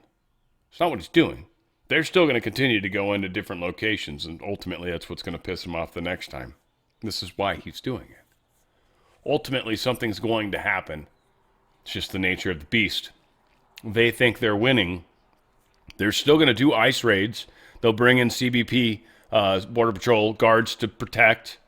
It's not what he's doing. They're still going to continue to go into different locations, and ultimately that's what's going to piss him off the next time. This is why he's doing it. Ultimately, something's going to happen. It's just the nature of the beast. They think they're winning. They're still going to do ICE raids. They'll bring in CBP, Border Patrol guards to protect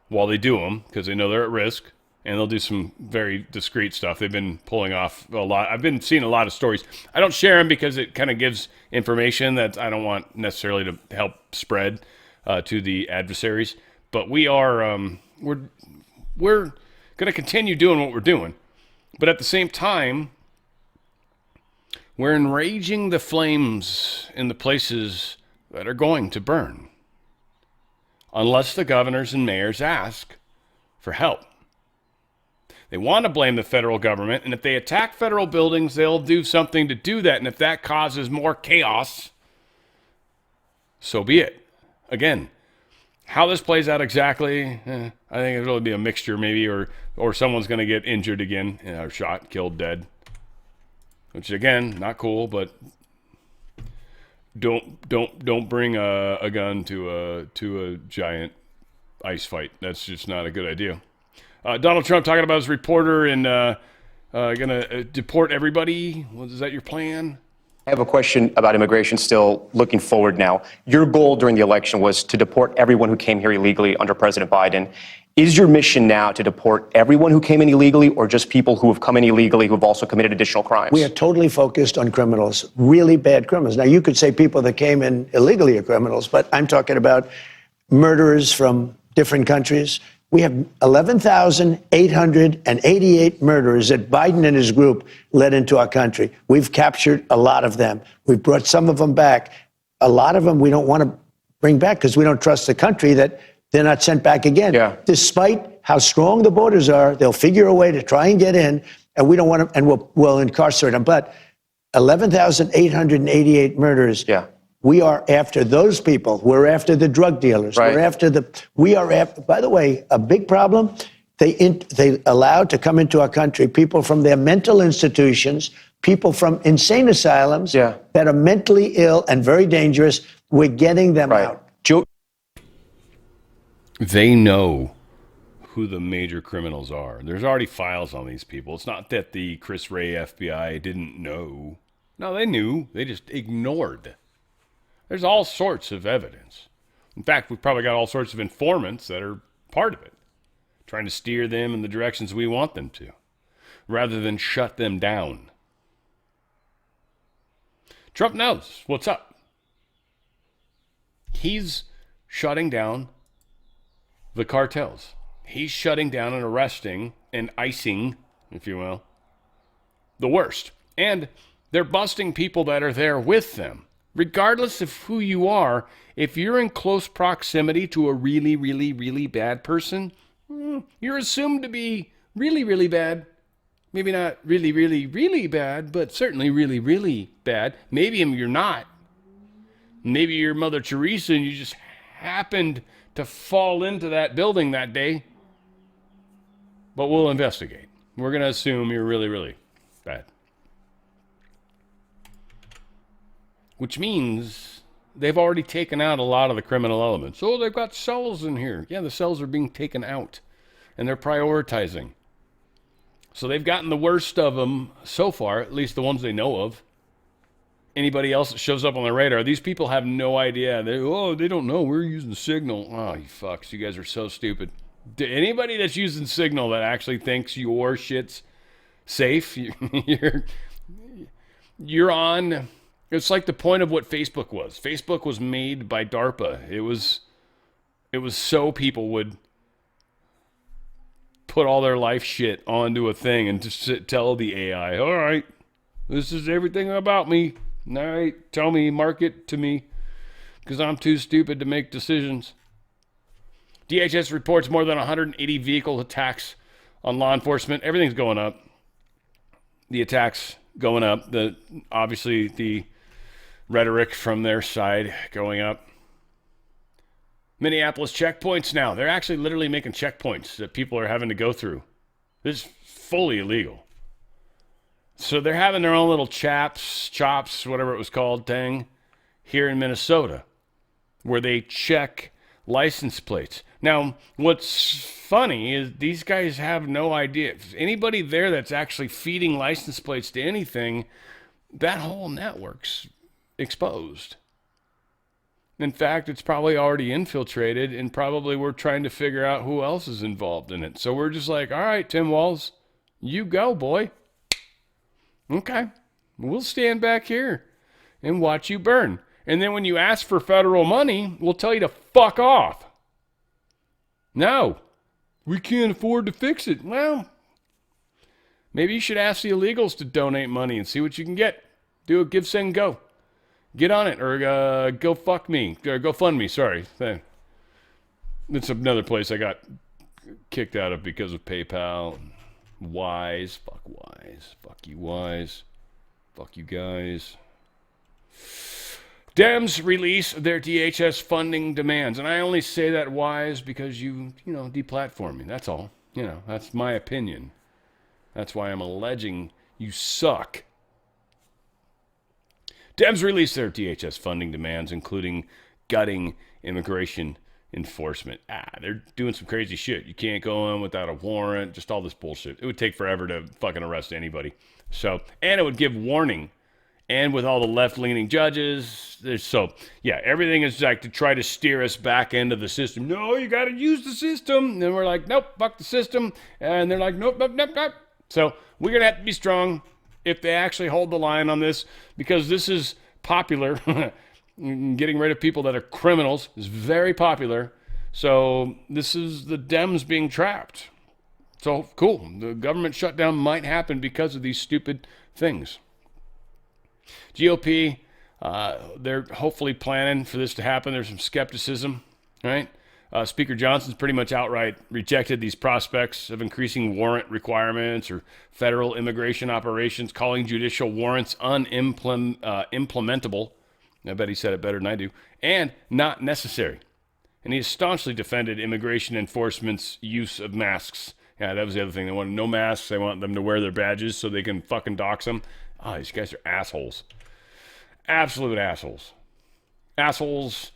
while they do them, because they know they're at risk. And they'll do some very discreet stuff. They've been pulling off a lot. I've been seeing a lot of stories. I don't share them because it kind of gives information that I don't want necessarily to help spread to the adversaries. But we are we're going to continue doing what we're doing. But at the same time, we're enraging the flames in the places that are going to burn, unless the governors and mayors ask for help. They want to blame the federal government, and if they attack federal buildings, they'll do something to do that. And if that causes more chaos, so be it. Again, how this plays out exactly, I think it'll be a mixture maybe, or someone's going to get injured again, or shot, killed, dead. Which again, not cool, but don't bring a gun to a giant ice fight. That's just not a good idea. Donald Trump talking about his reporter and going to deport everybody. Is that your plan? I have a question about immigration still looking forward now. Your goal during the election was to deport everyone who came here illegally under President Biden. Is your mission now to deport everyone who came in illegally, or just people who have come in illegally who have also committed additional crimes? We are totally focused on criminals, really bad criminals. Now, you could say people that came in illegally are criminals, but I'm talking about murderers from different countries. We have 11,888 murderers that Biden and his group led into our country. We've captured a lot of them. We've brought some of them back. A lot of them we don't want to bring back because we don't trust the country that they're not sent back again. Despite how strong the borders are, they'll figure a way to try and get in. and we don't want to, and we'll incarcerate them. But 11,888 murders. Yeah. We are after those people. We're after the drug dealers. Right. We are after, by the way, a big problem. They allowed to come into our country people from their mental institutions, people from insane asylums that are mentally ill and very dangerous. We're getting them out. They know who the major criminals are. There's already files on these people. It's not that the Chris Wray FBI didn't know. No, they knew. They just ignored. There's all sorts of evidence. In fact, we've probably got all sorts of informants that are part of it, trying to steer them in the directions we want them to, rather than shut them down. Trump knows what's up. He's shutting down the cartels. He's shutting down and arresting and icing, if you will, the worst. And they're busting people that are there with them. Regardless of who you are, if you're in close proximity to a really, really, really bad person, you're assumed to be really, really bad. Maybe not really, really, really bad, but certainly really, really bad. Maybe you're not. Maybe you're Mother Teresa and you just happened to fall into that building that day. But we'll investigate. We're going to assume you're really, really bad. Which means they've already taken out a lot of the criminal elements. Oh, they've got cells in here. Yeah, the cells are being taken out. And they're prioritizing. So they've gotten the worst of them so far, at least the ones they know of. Anybody else that shows up on the radar, these people have no idea. They don't know. We're using Signal. Oh, you fucks. You guys are so stupid. Anybody that's using Signal that actually thinks your shit's safe, you're on... It's like the point of what Facebook was. Facebook was made by DARPA. It was so people would put all their life shit onto a thing and just tell the AI, all right, this is everything about me. All right, tell me, market to me, because I'm too stupid to make decisions. DHS reports more than 180 vehicle attacks on law enforcement. Everything's going up. The attacks going up. Obviously, the rhetoric from their side going up. Minneapolis checkpoints now. They're actually literally making checkpoints that people are having to go through. This is fully illegal. So they're having their own little chops, whatever it was called, thing here in Minnesota, where they check license plates. Now, what's funny is these guys have no idea. If anybody there that's actually feeding license plates to anything, that whole network's exposed. In fact, it's probably already infiltrated, and probably we're trying to figure out who else is involved in it. So we're just like, all right, Tim Walz, you go, boy. Okay, we'll stand back here and watch you burn. And then when you ask for federal money, we'll tell you to fuck off. No, we can't afford to fix it. Well, maybe you should ask the illegals to donate money and see what you can get. Do a give, send, go. Get on it, or go fuck me, or go fund me, sorry. It's another place I got kicked out of because of PayPal. Wise, fuck Wise. Fuck you, Wise. Fuck you guys. Dems release their DHS funding demands. And I only say that, Wise, because you deplatform me. That's all. That's my opinion. That's why I'm alleging you suck. Dems released their DHS funding demands, including gutting immigration enforcement. They're doing some crazy shit. You can't go in without a warrant, just all this bullshit. It would take forever to fucking arrest anybody. And it would give warning. And with all the left-leaning judges, everything is like to try to steer us back into the system. No, you got to use the system. And we're like, nope, fuck the system. And they're like, nope, nope, nope, nope. So we're going to have to be strong if they actually hold the line on this, because this is popular. Getting rid of people that are criminals is very popular. So this is the Dems being trapped. So cool. The government shutdown might happen because of these stupid things. GOP, they're hopefully planning for this to happen. There's some skepticism, right? Speaker Johnson's pretty much outright rejected these prospects of increasing warrant requirements or federal immigration operations, calling judicial warrants unimplementable. I bet he said it better than I do, and not necessary. And he staunchly defended immigration enforcement's use of masks. Yeah, that was the other thing. They want no masks. They want them to wear their badges so they can fucking dox them. Oh, these guys are assholes. Absolute assholes. Assholes.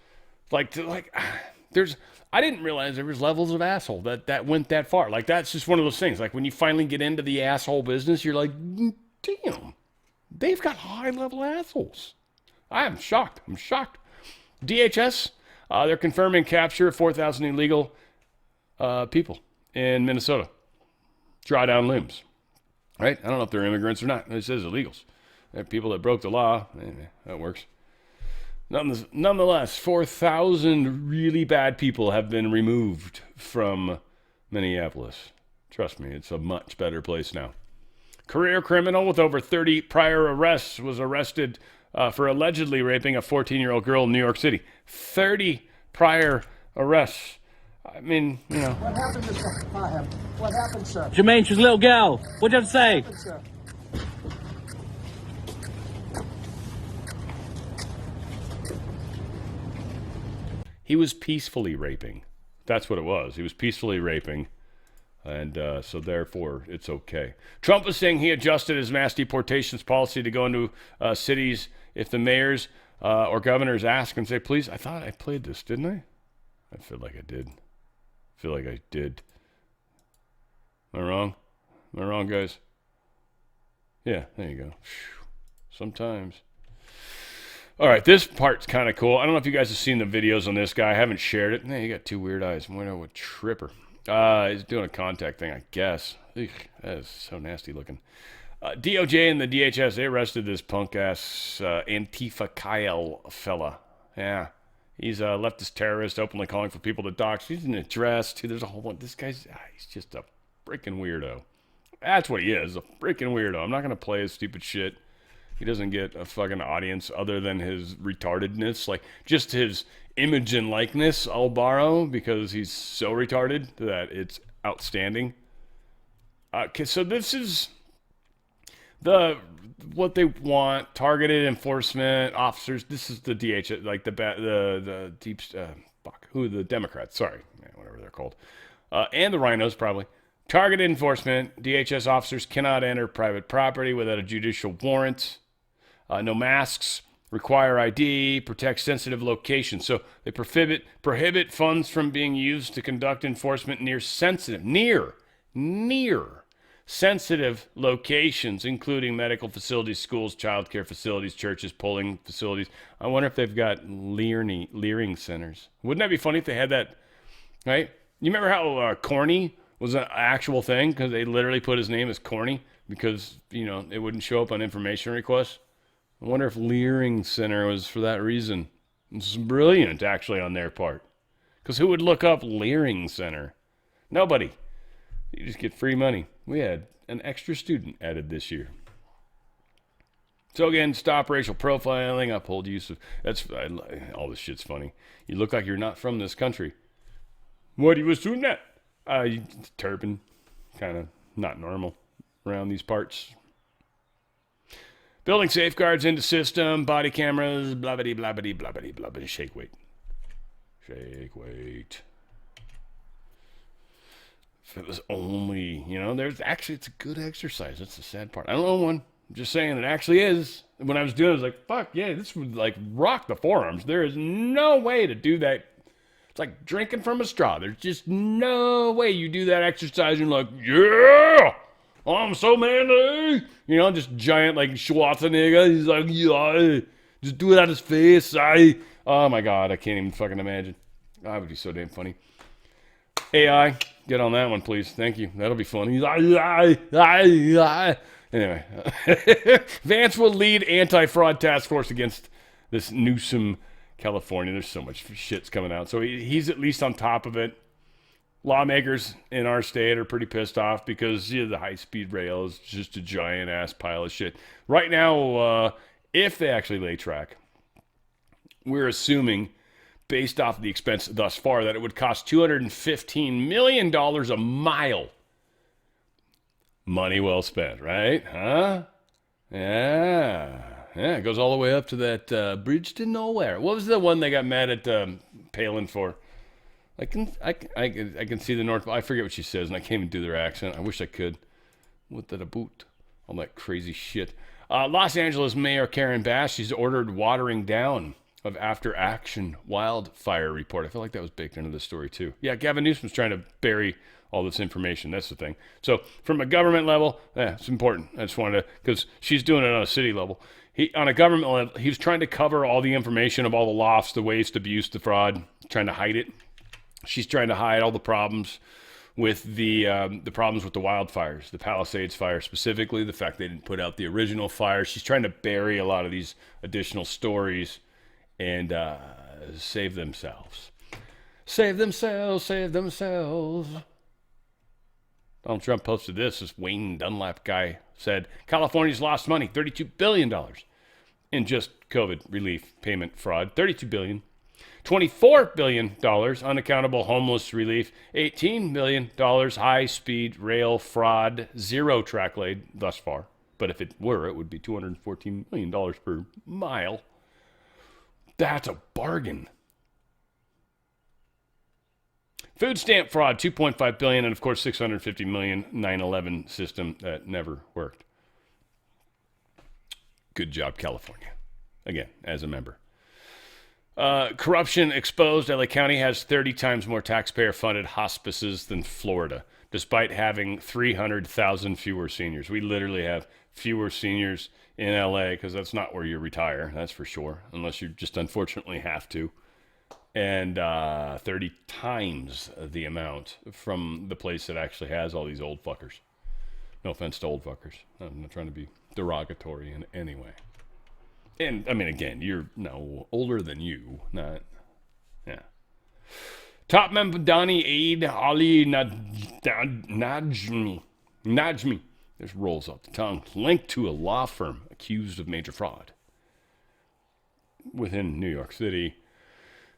There's... I didn't realize there was levels of asshole that went that far. Like, that's just one of those things. Like, when you finally get into the asshole business, you're like, damn, they've got high-level assholes. I'm shocked. DHS, they're confirming capture of 4,000 illegal people in Minnesota. Draw down limbs. Right? I don't know if they're immigrants or not. It says illegals. They're people that broke the law. That works. Nonetheless, 4,000 really bad people have been removed from Minneapolis. Trust me, it's a much better place now. Career criminal with over 30 prior arrests was arrested for allegedly raping a 14-year-old girl in New York City. 30 prior arrests. I mean, you know. What happened, Mr. What happened, sir? Jermaine, she's a little gal. What'd you have to say? What happened, sir? He was peacefully raping. That's what it was. He was peacefully raping. And so therefore, it's okay. Trump was saying he adjusted his mass deportations policy to go into cities if the mayors or governors ask and say, please, I thought I played this, didn't I? I feel like I did. Am I wrong? Am I wrong, guys? Yeah, there you go. Sometimes. All right, this part's kind of cool. I don't know if you guys have seen the videos on this guy. I haven't shared it. Man, you got two weird eyes. I'm wondering what tripper. He's doing a contact thing, I guess. Eek, that is so nasty looking. DOJ and the DHS, they arrested this punk-ass Antifa Kyle fella. Yeah, he's a leftist terrorist openly calling for people to dox. He's in a dress, too. There's a whole bunch. This guy's, he's just a freaking weirdo. That's what he is, a freaking weirdo. I'm not going to play his stupid shit. He doesn't get a fucking audience other than his retardedness. Like, just his image and likeness I'll borrow because he's so retarded that it's outstanding. Okay, so this is what they want: targeted enforcement officers. This is the DHS, like the deep the Democrats. Sorry, whatever they're called, and the rhinos probably. Targeted enforcement. DHS officers cannot enter private property without a judicial warrant. No masks. Require ID, protect sensitive locations. So they prohibit funds from being used to conduct enforcement near sensitive locations, including medical facilities, schools, childcare facilities, churches, polling facilities. I wonder if they've got leering centers. Wouldn't that be funny if they had that, right? You remember how corny was an actual thing because they literally put his name as corny because, it wouldn't show up on information requests? I wonder if Leering Center was for that reason. It's brilliant, actually, on their part. Because who would look up Leering Center? Nobody. You just get free money. We had an extra student added this year. So again, stop racial profiling, uphold use of... all this shit's funny. You look like you're not from this country. What do you assume that? Turban. Kind of not normal around these parts. Building safeguards into system, body cameras, blabbity, blabbity, blabbity, blabbity, shake weight. Shake weight. If it was only, it's a good exercise. That's the sad part. I don't know one. I'm just saying it actually is. When I was doing it, I was like, fuck, yeah, this would rock the forearms. There is no way to do that. It's like drinking from a straw. There's just no way you do that exercise and you're like, yeah! I'm so manly, just giant like Schwarzenegger. He's like, yeah, just do it out his face. Oh my God, I can't even fucking imagine. That would be so damn funny. AI, get on that one, please. Thank you. That'll be fun. He's like, anyway, Vance will lead anti-fraud task force against this Newsom, California. There's so much shit's coming out. So he's at least on top of it. Lawmakers in our state are pretty pissed off because the high-speed rail is just a giant-ass pile of shit. Right now, if they actually lay track, we're assuming based off the expense thus far, that it would cost $215 million a mile. Money well spent, right? Huh? Yeah. Yeah, it goes all the way up to that bridge to nowhere. What was the one they got mad at Palin for? I can see the North. I forget what she says, and I can't even do their accent. I wish I could. What that a boot? All that crazy shit. Los Angeles Mayor Karen Bass, she's ordered watering down of after action wildfire report. I feel like that was baked into the story too. Yeah, Gavin Newsom's trying to bury all this information. That's the thing. So from a government level, it's important. I just wanted to, because she's doing it on a city level. On a government level, he's trying to cover all the information of all the lofts, the waste, abuse, the fraud, trying to hide it. She's trying to hide all the problems with the problems with the wildfires, the Palisades fire specifically, the fact they didn't put out the original fire. She's trying to bury a lot of these additional stories and save themselves. Save themselves, save themselves. Donald Trump posted this Wayne Dunlap guy said, California's lost money, $32 billion in just COVID relief payment fraud, $32 billion. $24 billion unaccountable homeless relief, $18 billion high-speed rail fraud, zero track laid thus far. But if it were, it would be $214 million per mile. That's a bargain. Food stamp fraud, $2.5 billion, and of course $650 million 9/11 system that never worked. Good job, California. Again, as a member. Corruption exposed. LA County has 30 times more taxpayer-funded hospices than Florida, despite having 300,000 fewer seniors. We literally have fewer seniors in LA because that's not where you retire, that's for sure, unless you just unfortunately have to. And 30 times the amount from the place that actually has all these old fuckers. No offense to old fuckers. I'm not trying to be derogatory in any way. And, I mean, again, you're no older than you, not, yeah. Top member Donnie Aid Ali Najmi. This rolls off the tongue. Linked to a law firm accused of major fraud within New York City.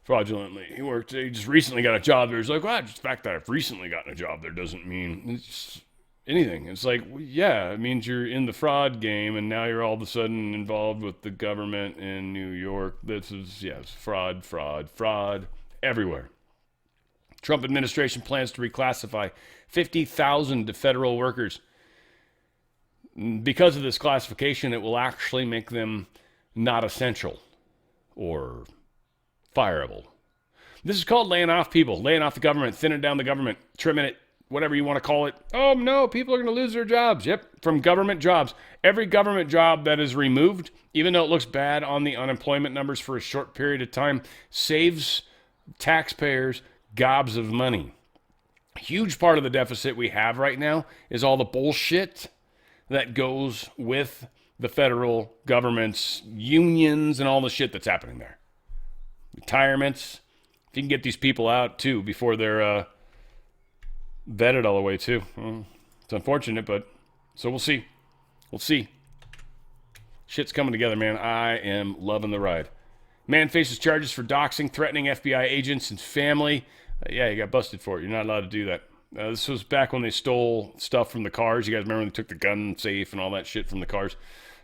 Fraudulently. He just recently got a job there. He's like, well, just the fact that I've recently gotten a job there doesn't mean it's anything. It's like, well, yeah, it means you're in the fraud game and now you're all of a sudden involved with the government in New York. This is, yes, fraud everywhere. Trump administration plans to reclassify 50,000 federal workers. Because of this classification, it will actually make them not essential or fireable. This is called laying off people, laying off the government, thinning down the government, trimming it, whatever you want to call it. Oh, no, people are going to lose their jobs. Yep, from government jobs. Every government job that is removed, even though it looks bad on the unemployment numbers for a short period of time, saves taxpayers gobs of money. A huge part of the deficit we have right now is all the bullshit that goes with the federal government's unions and all the shit that's happening there. Retirements. If you can get these people out, too, before they're vetted all the way, too. Well, it's unfortunate, but so we'll see. We'll see. Shit's coming together, man. I am loving the ride. Man faces charges for doxing, threatening FBI agents and family. Yeah, you got busted for it. You're not allowed to do that. This was back when they stole stuff from the cars. You guys remember when they took the gun safe and all that shit from the cars?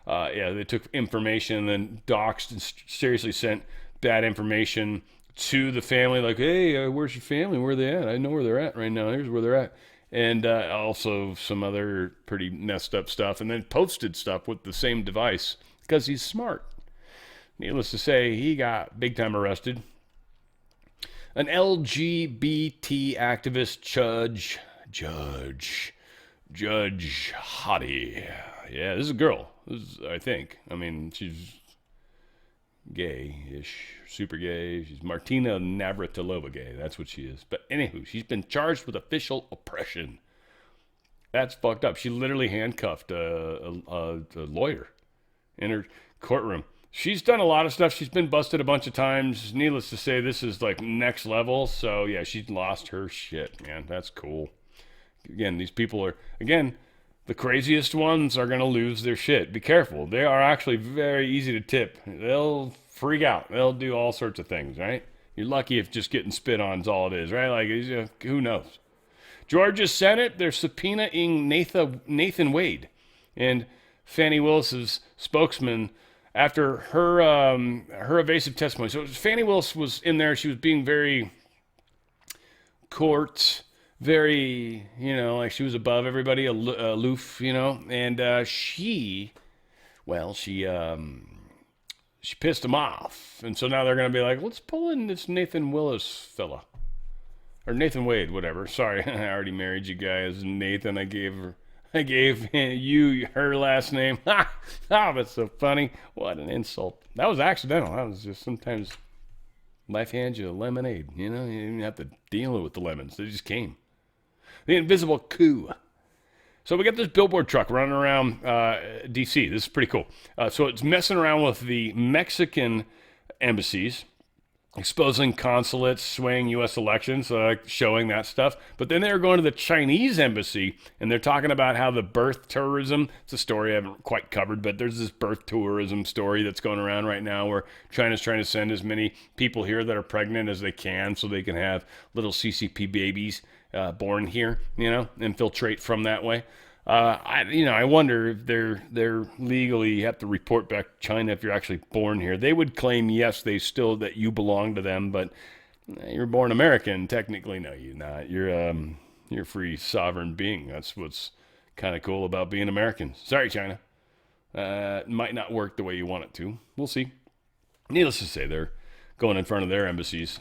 Yeah, they took information and then doxed and seriously sent bad information to the family, like, hey, where's your family? Where are they at? I know where they're at right now. Here's where they're at. And also some other pretty messed up stuff. And then posted stuff with the same device because he's smart. Needless to say, he got big time arrested. An LGBT activist Judge Hottie. Yeah, this is a girl. I think. I mean, she's gay-ish, super gay. She's Martina Navratilova gay. That's what she is. But anywho, she's been charged with official oppression. That's fucked up. She literally handcuffed a lawyer in her courtroom. She's done a lot of stuff. She's been busted a bunch of times. Needless to say, this is like next level. So yeah, she's lost her shit, man. That's cool. Again, these people are, the craziest ones are going to lose their shit. Be careful. They are actually very easy to tip. They'll freak out. They'll do all sorts of things, right? You're lucky if just getting spit on is all it is, right? Like, who knows? Georgia Senate, they're subpoenaing Nathan Wade and Fannie Willis's spokesman after her evasive testimony. So Fannie Willis was in there. She was being very court, very, like she was above everybody, aloof, and she pissed him off. And so now they're going to be like, let's pull in this Nathan Willis fella. Or Nathan Wade, whatever. Sorry, I already married you guys. Nathan, I gave you her last name. Oh, that's so funny. What an insult. That was accidental. That was just sometimes life hands you a lemonade. You didn't have to deal with the lemons. They just came. The invisible coup. So we got this billboard truck running around D.C. This is pretty cool. So it's messing around with the Mexican embassies, exposing consulates, swaying U.S. elections, showing that stuff. But then they're going to the Chinese embassy, and they're talking about how the birth tourism, it's a story I haven't quite covered, but there's this birth tourism story that's going around right now where China's trying to send as many people here that are pregnant as they can so they can have little CCP babies born here, infiltrate from that way. I wonder if they're legally have to report back to China if you're actually born here. They would claim, yes, that you belong to them, but you're born American. Technically, no, you're not. You're a free sovereign being. That's what's kind of cool about being American. Sorry, China. It might not work the way you want it to. We'll see. Needless to say, they're going in front of their embassies,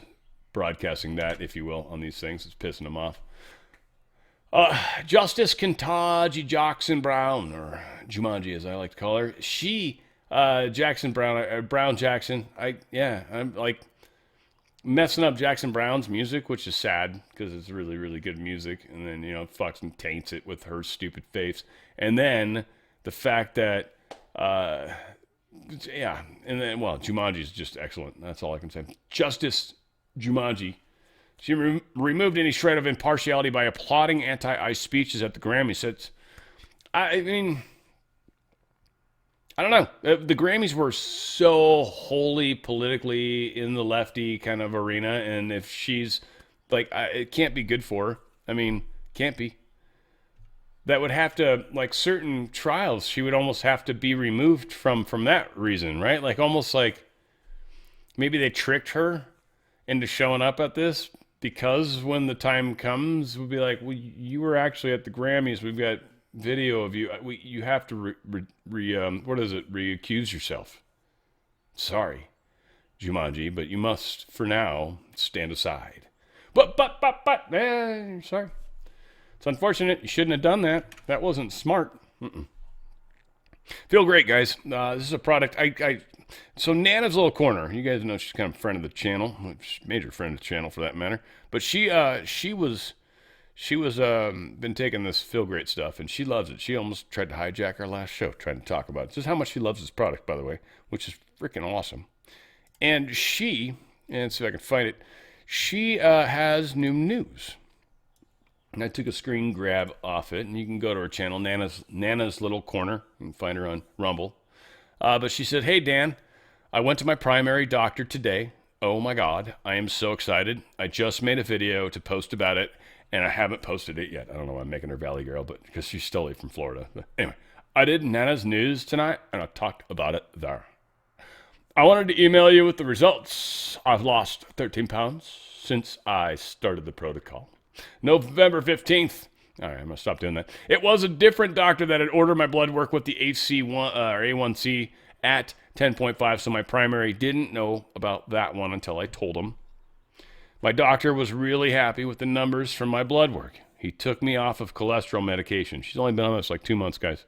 broadcasting that, if you will, on these things. It's pissing them off. Justice Ketanji Jackson Brown, or Jumanji as I like to call her, Brown Jackson, I'm like messing up Jackson Brown's music, which is sad because it's really, really good music, and then, fucks and taints it with her stupid face, and then the fact that, Jumanji is just excellent, that's all I can say. Justice Jumanji. She removed any shred of impartiality by applauding anti-ICE speeches at the Grammys. I don't know. The Grammys were so wholly politically in the lefty kind of arena, and if she's like, it can't be good for her. Can't be. That would have to, like certain trials, she would almost have to be removed from that reason, right? Like almost like maybe they tricked her into showing up at this. Because when the time comes, we'll be like, well, you were actually at the Grammys. We've got video of you. You have to recuse yourself. Sorry, Jumanji, but you must, for now, stand aside. But, sorry. It's unfortunate. You shouldn't have done that. That wasn't smart. Feel great, guys. This is a product. So Nana's Little Corner, you guys know she's kind of a friend of the channel, major friend of the channel for that matter. But she was been taking this Feel Great stuff, and she loves it. She almost tried to hijack our last show, trying to talk about it. Just how much she loves this product, by the way, which is freaking awesome. And let's see if I can find it. She has new news. And I took a screen grab off it, and you can go to her channel, Nana's Little Corner. You can find her on Rumble. But she said, "Hey, Dan, I went to my primary doctor today. Oh, my God. I am so excited. I just made a video to post about it, and I haven't posted it yet." I don't know why I'm making her Valley Girl, but because she's still from Florida. But anyway, I did Nana's News tonight, and I talked about it there. I wanted to email you with the results. I've lost 13 pounds since I started the protocol. November 15th. All right, I'm going to stop doing that. It was a different doctor that had ordered my blood work with the A1C at 10.5, so my primary didn't know about that one until I told him. My doctor was really happy with the numbers from my blood work. He took me off of cholesterol medication. She's only been on this like 2 months, guys.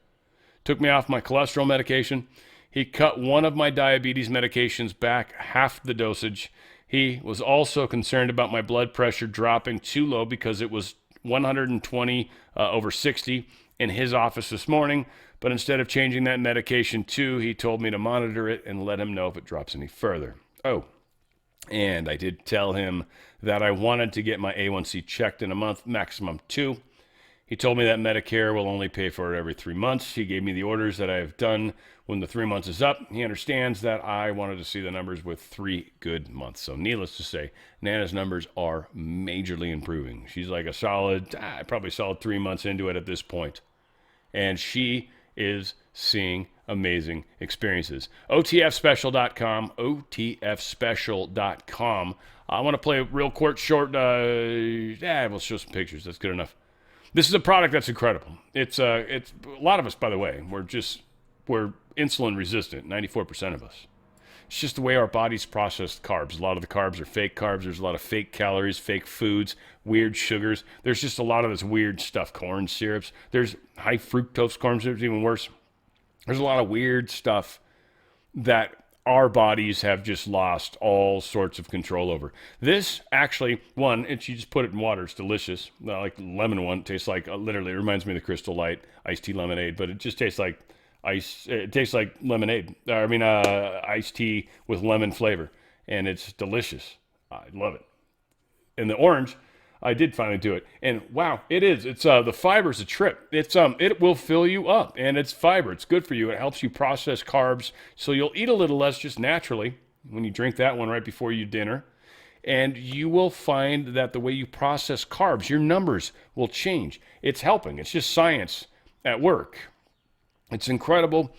Took me off my cholesterol medication. He cut one of my diabetes medications back half the dosage. He was also concerned about my blood pressure dropping too low because it was 120 over 60 in his office this morning, but instead of changing that medication too, he told me to monitor it and let him know if it drops any further. Oh, and I did tell him that I wanted to get my A1C checked in a month, maximum 2. He told me that Medicare will only pay for it every 3 months. He gave me the orders that I've done when the 3 months is up. He understands that I wanted to see the numbers with 3 good months. So needless to say, Nana's numbers are majorly improving. She's like a probably solid 3 months into it at this point. And she is seeing amazing experiences. OTFspecial.com, OTFspecial.com. I want to play a real short, we'll show some pictures. That's good enough. This is a product that's incredible. It's a lot of us, by the way, we're insulin resistant, 94% of us. It's just the way our bodies process carbs. A lot of the carbs are fake carbs. There's a lot of fake calories, fake foods, weird sugars. There's just a lot of this weird stuff, corn syrups. There's high fructose corn syrups, even worse. There's a lot of weird stuff that our bodies have just lost all sorts of control over. This actually, you just put it in water. It's delicious. Like the lemon one, it tastes like, literally, it reminds me of the Crystal Light iced tea lemonade, but it just tastes like ice. It tastes like lemonade. Iced tea with lemon flavor, and it's delicious. I love it. And the orange, I did finally do it, and wow, it is. It's the fiber's a trip. It will fill you up, and it's fiber. It's good for you. It helps you process carbs, so you'll eat a little less just naturally when you drink that one right before your dinner, and you will find that the way you process carbs, your numbers will change. It's helping. It's just science at work. It's incredible.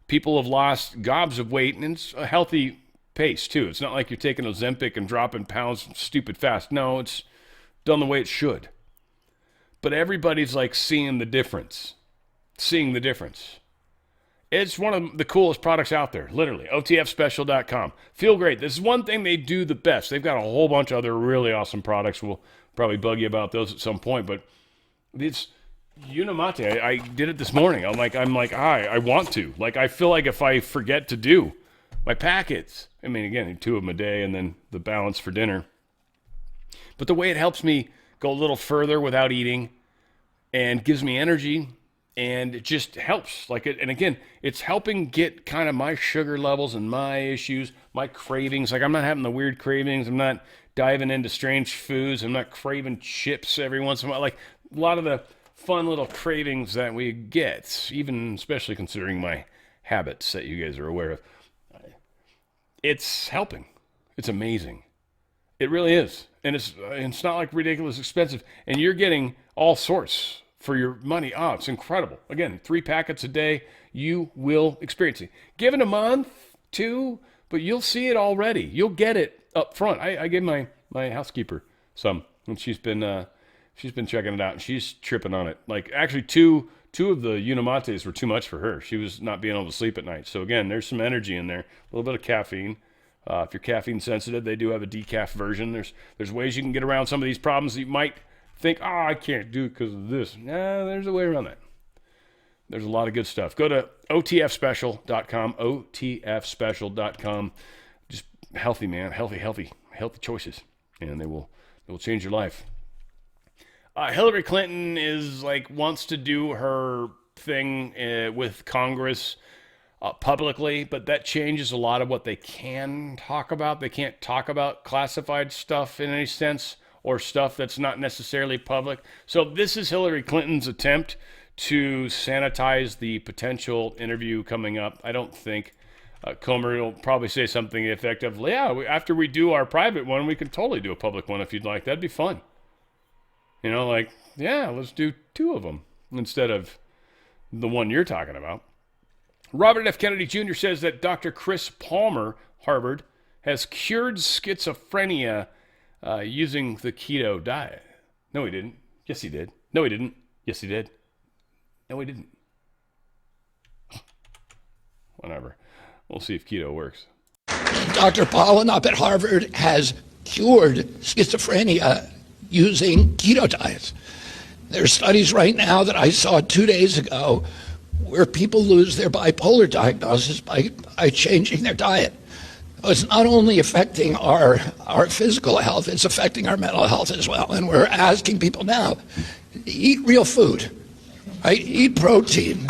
People have lost gobs of weight, and it's a healthy pace too. It's not like you're taking Ozempic and dropping pounds stupid fast. No, it's done the way it should. But everybody's like seeing the difference. It's one of the coolest products out there, literally. OTFspecial.com. Feel great. This is one thing they do the best. They've got a whole bunch of other really awesome products. We'll probably bug you about those at some point, but it's Unimate. I did it this morning. I'm like, I want to. Like, I feel like if I forget to do my packets, again, 2 of them a day and then the balance for dinner. But the way it helps me go a little further without eating and gives me energy, and it just helps. And again, it's helping get kind of my sugar levels and my issues, my cravings. Like, I'm not having the weird cravings. I'm not diving into strange foods. I'm not craving chips every once in a while. Like, a lot of the fun little cravings that we get, even especially considering my habits that you guys are aware of. It's helping. It's amazing. It really is. And it's not like ridiculous expensive. And you're getting all sorts for your money. Oh, it's incredible. Again, 3 packets a day. You will experience it. Give it a month, 2, but you'll see it already. You'll get it up front. I gave my housekeeper some, and she's been checking it out, and she's tripping on it. Like, actually, two of the Unimates were too much for her. She was not being able to sleep at night. So again, there's some energy in there, a little bit of caffeine. If you're caffeine sensitive, they do have a decaf version. There's ways you can get around some of these problems that you might think, I can't do it because of this. Nah, there's a way around that. There's a lot of good stuff. Go to OTFspecial.com, OTFspecial.com. Just healthy, man. Healthy choices. And they will change your life. Hillary Clinton wants to do her thing with Congress publicly, but that changes a lot of what they can talk about. They can't talk about classified stuff in any sense, or stuff that's not necessarily public. So this is Hillary Clinton's attempt to sanitize the potential interview coming up. I don't think Comer will probably say something effective. Yeah, after we do our private one, we can totally do a public one if you'd like. That'd be fun. Let's do 2 of them instead of the one you're talking about. Robert F. Kennedy Jr. says that Dr. Chris Palmer, Harvard, has cured schizophrenia using the keto diet. No, he didn't. Yes, he did. No, he didn't. Yes, he did. No, he didn't. Whatever. We'll see if keto works. Dr. Pollen up at Harvard has cured schizophrenia using keto diets. There are studies right now that I saw 2 days ago where people lose their bipolar diagnosis by changing their diet. It's not only affecting our physical health, it's affecting our mental health as well. And we're asking people now, eat real food, right? Eat protein.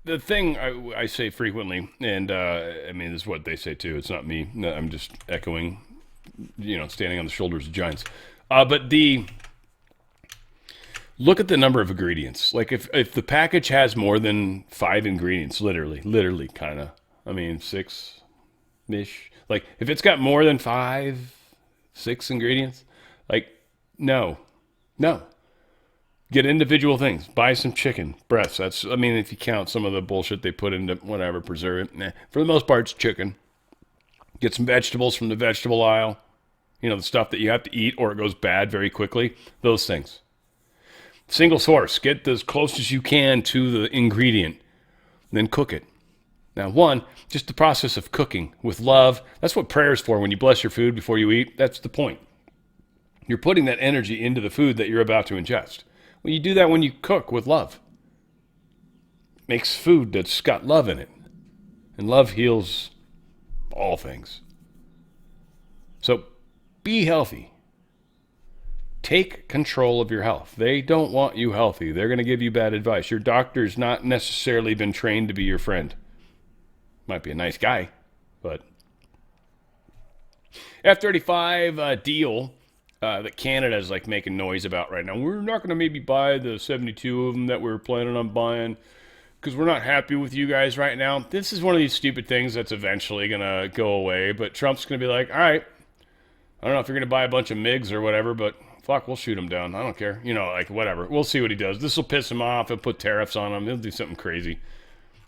The thing I say frequently, and this is what they say too, it's not me, I'm just echoing, standing on the shoulders of giants. But Look at the number of ingredients. Like if the package has more than 5 ingredients, literally kind of, I mean, 6-ish. Like if it's got more than 5, 6 ingredients, like no. Get individual things. Buy some chicken breasts. I mean, if you count some of the bullshit they put into whatever, preserve it. For the most part, it's chicken. Get some vegetables from the vegetable aisle. You know, the stuff that you have to eat or it goes bad very quickly. Those things. Single source. Get as close as you can to the ingredient. Then cook it. Now, just the process of cooking with love. That's what prayer is for when you bless your food before you eat. That's the point. You're putting that energy into the food that you're about to ingest. Well, you do that when you cook with love. Makes food that's got love in it. And love heals all things. So be healthy. Take control of your health. They don't want you healthy. They're going to give you bad advice. Your doctor's not necessarily been trained to be your friend. Might be a nice guy, but F-35 deal that Canada's like making noise about right now. We're not going to maybe buy the 72 of them that we're planning on buying because we're not happy with you guys right now. This is one of these stupid things that's eventually going to go away, but Trump's going to be like, all right, I don't know if you're going to buy a bunch of MiGs or whatever, but fuck, we'll shoot them down. I don't care. You know, like whatever. We'll see what he does. This will piss him off. He'll put tariffs on them. He'll do something crazy.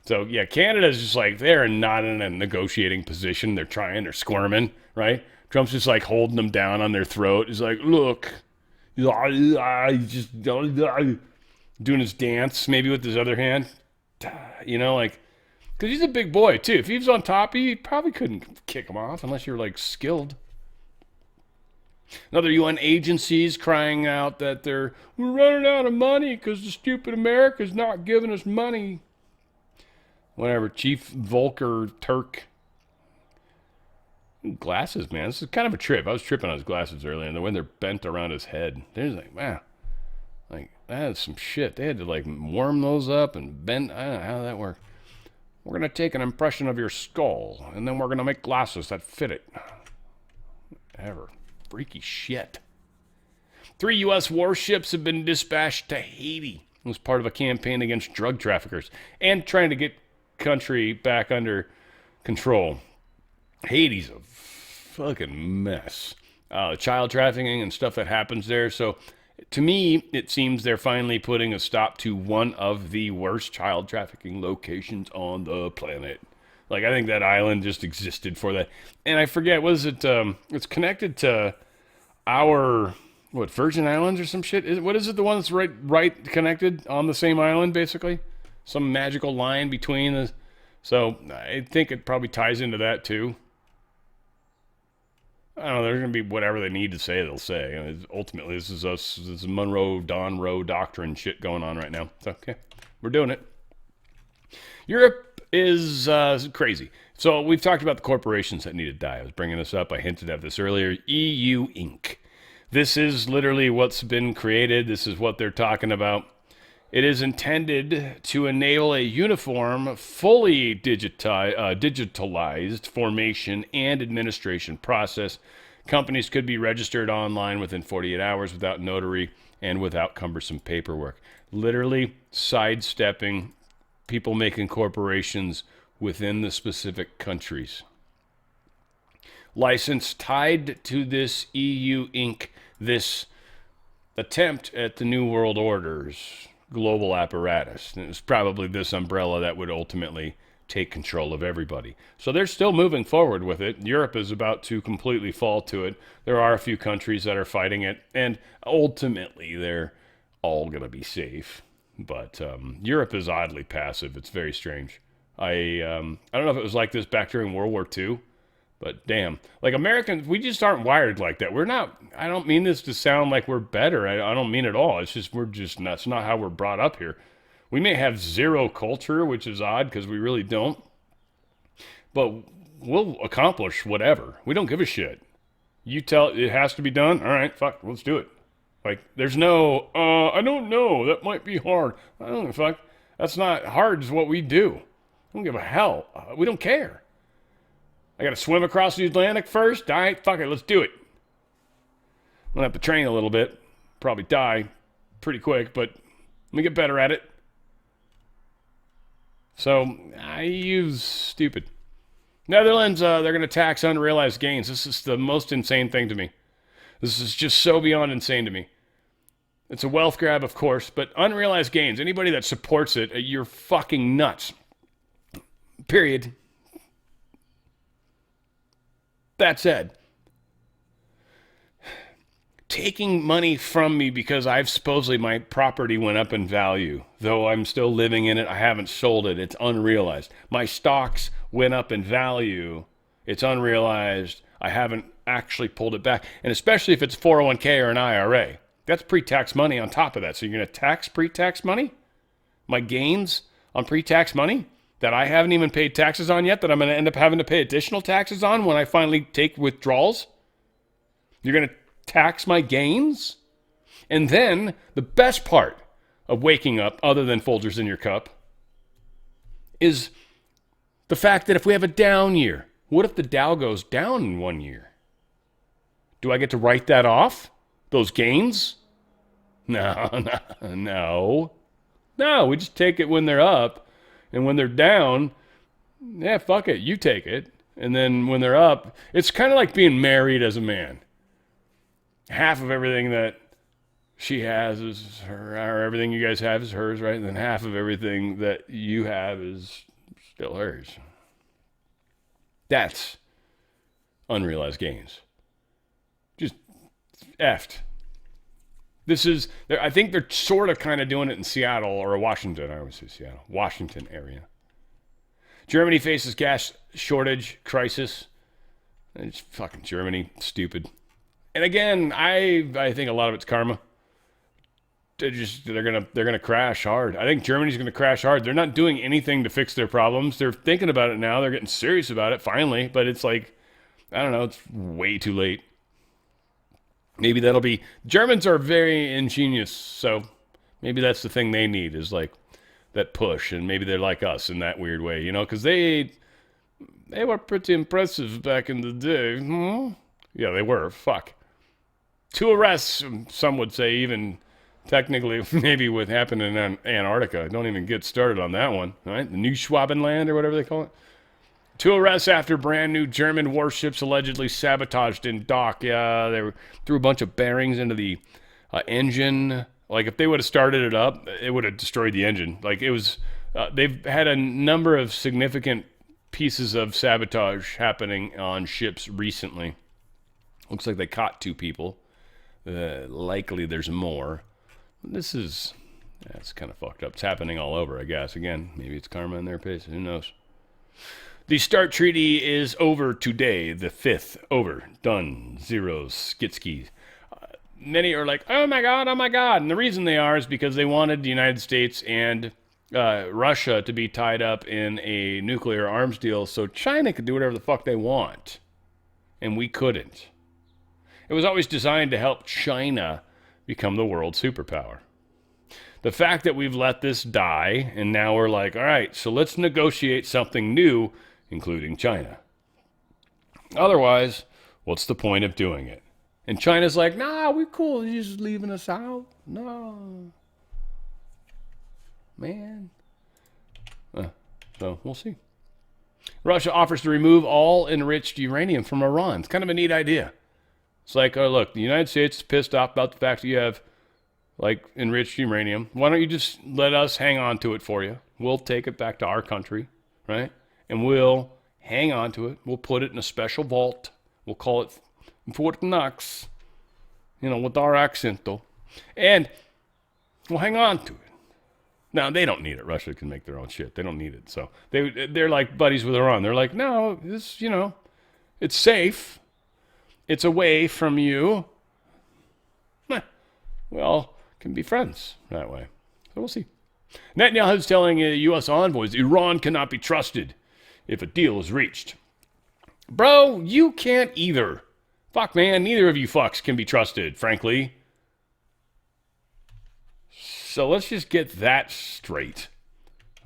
So, yeah, Canada's just like, they're not in a negotiating position. They're trying. They're squirming, right? Trump's just like holding them down on their throat. He's like, look. He's just doing his dance, maybe with his other hand. You know, like, because he's a big boy, too. If he was on top, he probably couldn't kick him off unless you're, like, skilled. Another UN agencies crying out that we're running out of money because the stupid America's not giving us money. Whatever, Chief Volker Turk. Glasses, man. This is kind of a trip. I was tripping on his glasses earlier, and when they're bent around his head, there's like, wow. Like, that is some shit. They had to, like, warm those up and bend. I don't know how that worked. We're going to take an impression of your skull, and then we're going to make glasses that fit it. Whatever. Freaky shit. 3 U.S. warships have been dispatched to Haiti. It was part of a campaign against drug traffickers and trying to get country back under control. Haiti's a fucking mess. Child trafficking and stuff that happens there. So to me, it seems they're finally putting a stop to one of the worst child trafficking locations on the planet. Like, I think that island just existed for that. And I forget, what is it? It's connected to our, Virgin Islands or some shit? What is it, the one that's right connected on the same island, basically? Some magical line between the... So, I think it probably ties into that, too. I don't know, there's going to be whatever they need to say, they'll say. I mean, ultimately, this is Monroe, Don Roe doctrine shit going on right now. So, okay, we're doing it. Europe is crazy. So we've talked about the corporations that need to die. I was bringing this up. I hinted at this earlier. EU Inc. This is literally what's been created. This is what they're talking about. It is intended to enable a uniform, fully digitalized formation and administration process. Companies could be registered online within 48 hours without notary and without cumbersome paperwork. Literally sidestepping people making corporations within the specific countries. License tied to this EU Inc., this attempt at the New World Order's global apparatus. And it was probably this umbrella that would ultimately take control of everybody. So they're still moving forward with it. Europe is about to completely fall to it. There are a few countries that are fighting it, and ultimately they're all going to be safe. But Europe is oddly passive. It's very strange. I don't know if it was like this back during World War II, but damn. Like Americans, we just aren't wired like that. We're not, I don't mean this to sound like we're better. I don't mean it at all. It's just, that's not how we're brought up here. We may have zero culture, which is odd because we really don't. But we'll accomplish whatever. We don't give a shit. You tell it has to be done. All right, fuck, let's do it. Like, there's no, I don't know, that might be hard. I don't know, fuck. That's not hard, is what we do. I don't give a hell. We don't care. I got to swim across the Atlantic first? All right, fuck it, let's do it. I'm going to have to train a little bit. Probably die. pretty quick, but let me get better at it. So I use stupid. Netherlands, they're going to tax unrealized gains. This is the most insane thing to me. This is just so beyond insane to me. It's a wealth grab, of course, but unrealized gains, anybody that supports it, you're fucking nuts. Period. That said, taking money from me because I've supposedly my property went up in value, though I'm still living in it, I haven't sold it, it's unrealized. My stocks went up in value, it's unrealized, I haven't actually pulled it back. And especially if it's 401k or an IRA, that's pre-tax money on top of that. So you're going to tax pre-tax money? My gains on pre-tax money that I haven't even paid taxes on yet, that I'm going to end up having to pay additional taxes on when I finally take withdrawals? You're going to tax my gains? And then the best part of waking up, other than Folgers in your cup, is the fact that if we have a down year, what if the Dow goes down in 1 year? Do I get to write that off? Those gains? No. We just take it when they're up, and when they're down, yeah, fuck it, you take it. And then when they're up, it's kind of like being married as a man. Half of everything that she has is her, or everything you guys have is hers, right? And then half of everything that you have is still hers. That's unrealized gains. Just effed. This is, I think they're sort of kind of doing it in Seattle or Washington. I always say Seattle. Washington area. Germany faces gas shortage crisis. It's fucking Germany. Stupid. And again, I think a lot of it's karma. They're gonna crash hard. I think Germany's gonna crash hard. They're not doing anything to fix their problems. They're thinking about it now. They're getting serious about it finally. But it's like, I don't know. It's way too late. Maybe that'll be... Germans are very ingenious, so maybe that's the thing they need, is like that push, and maybe they're like us in that weird way, you know, because they were pretty impressive back in the day. Yeah, they were. Fuck. 2 arrests, some would say, even technically, maybe what happened in Antarctica. Don't even get started on that one, right? The New Schwabenland, or whatever they call it. 2 arrests after brand new German warships allegedly sabotaged in dock. Yeah, they threw a bunch of bearings into the engine. Like, if they would have started it up, it would have destroyed the engine. Like, it was, they've had a number of significant pieces of sabotage happening on ships recently. Looks like they caught 2 people. Likely there's more. That's kind of fucked up. It's happening all over, I guess. Again, maybe it's karma in their pace. Who knows? The START treaty is over today, the 5th. Over. Done. Zeros. Skitsky. Many are like, oh my God. And the reason they are is because they wanted the United States and Russia to be tied up in a nuclear arms deal so China could do whatever the fuck they want. And we couldn't. It was always designed to help China become the world superpower. The fact that we've let this die, and now we're like, all right, so let's negotiate something new, including China. Otherwise, what's the point of doing it? And China's like, nah, we're cool. You're just leaving us out. No. Man. So we'll see. Russia offers to remove all enriched uranium from Iran. It's kind of a neat idea. It's like, oh, look, the United States is pissed off about the fact that you have, like, enriched uranium. Why don't you just let us hang on to it for you? We'll take it back to our country, right? And we'll hang on to it. We'll put it in a special vault. We'll call it Fort Knox, you know, with our accent, though. And we'll hang on to it. Now, they don't need it. Russia can make their own shit. They don't need it. So they're like buddies with Iran. They're like, no, this, you know, it's safe. It's away from you. Well, can be friends that way. So we'll see. Netanyahu is telling U.S. envoys Iran cannot be trusted if a deal is reached. Bro, you can't either. Fuck, man, neither of you fucks can be trusted, frankly. So let's just get that straight.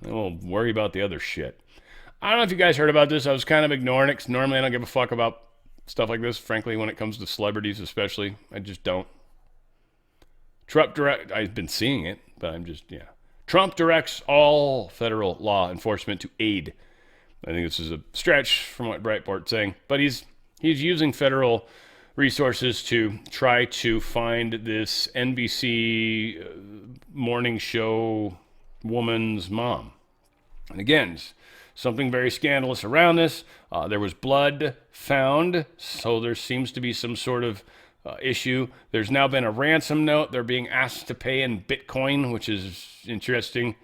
And we'll worry about the other shit. I don't know if you guys heard about this. I was kind of ignoring it, because normally I don't give a fuck about stuff like this, frankly, when it comes to celebrities especially. I just don't. I've been seeing it, but Trump directs all federal law enforcement to aid. I think this is a stretch from what Breitbart's saying, but he's using federal resources to try to find this NBC morning show woman's mom. And again, something very scandalous around this. There was blood found, so there seems to be some sort of issue. There's now been a ransom note. They're being asked to pay in Bitcoin, which is interesting.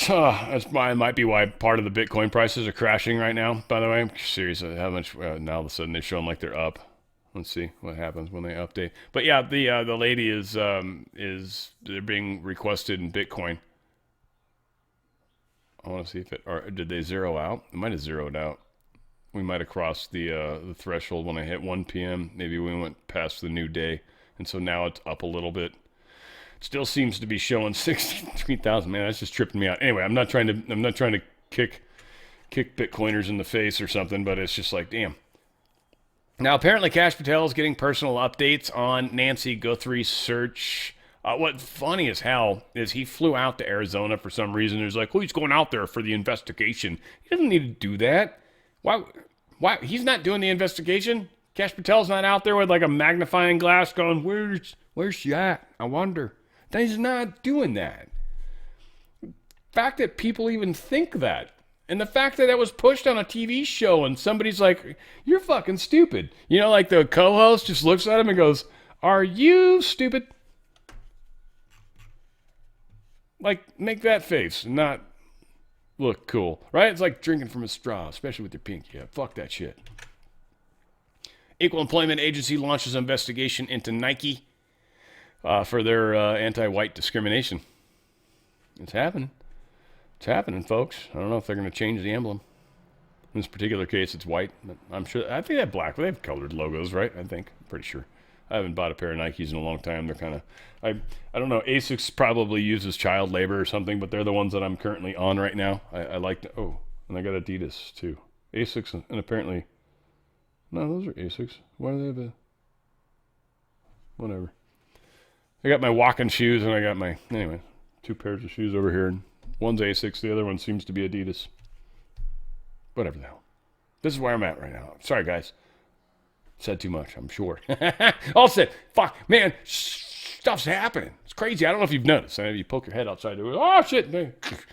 That might be why part of the Bitcoin prices are crashing right now, by the way. I'm curious how much, now all of a sudden they show them like they're up. Let's see what happens when they update. But yeah, the lady is they're being requested in Bitcoin. I want to see or did they zero out? It might have zeroed out. We might have crossed the threshold when I hit 1 p.m. Maybe we went past the new day, and so now it's up a little bit. Still seems to be showing 63,000. Man, that's just tripping me out. Anyway, I'm not trying to kick Bitcoiners in the face or something, but it's just like, damn. Now, apparently, Kash Patel is getting personal updates on Nancy Guthrie's search. What's funny as hell is he flew out to Arizona for some reason. There's like, he's going out there for the investigation. He doesn't need to do that. Why? He's not doing the investigation. Kash Patel's not out there with like a magnifying glass going, where's she at? I wonder. He's not doing that. The fact that people even think that, and the fact that it was pushed on a TV show and somebody's like, you're fucking stupid. You know, like the co-host just looks at him and goes, are you stupid? Like, make that face, not look cool, right? It's like drinking from a straw, especially with your pinky. Yeah, fuck that shit. Equal Employment Agency launches investigation into Nike for their anti-white discrimination. It's happening. It's happening, folks. I don't know if they're going to change the emblem. In this particular case, it's white. But I'm sure. I think they have black. They have colored logos, right? I think. I'm pretty sure. I haven't bought a pair of Nikes in a long time. They're kind of, I don't know. Asics probably uses child labor or something, but they're the ones that I'm currently on right now. I like to. Oh, and I got Adidas too. Asics and apparently. No, those are Asics. Why do they have a? Whatever. I got my walking shoes and I got my, anyway, 2 pairs of shoes over here. And one's Asics, the other one seems to be Adidas. Whatever the hell. This is where I'm at right now. Sorry, guys. Said too much, I'm sure. All said, fuck, man, stuff's happening. It's crazy. I don't know if you've noticed. I know you poke your head outside. Oh, shit.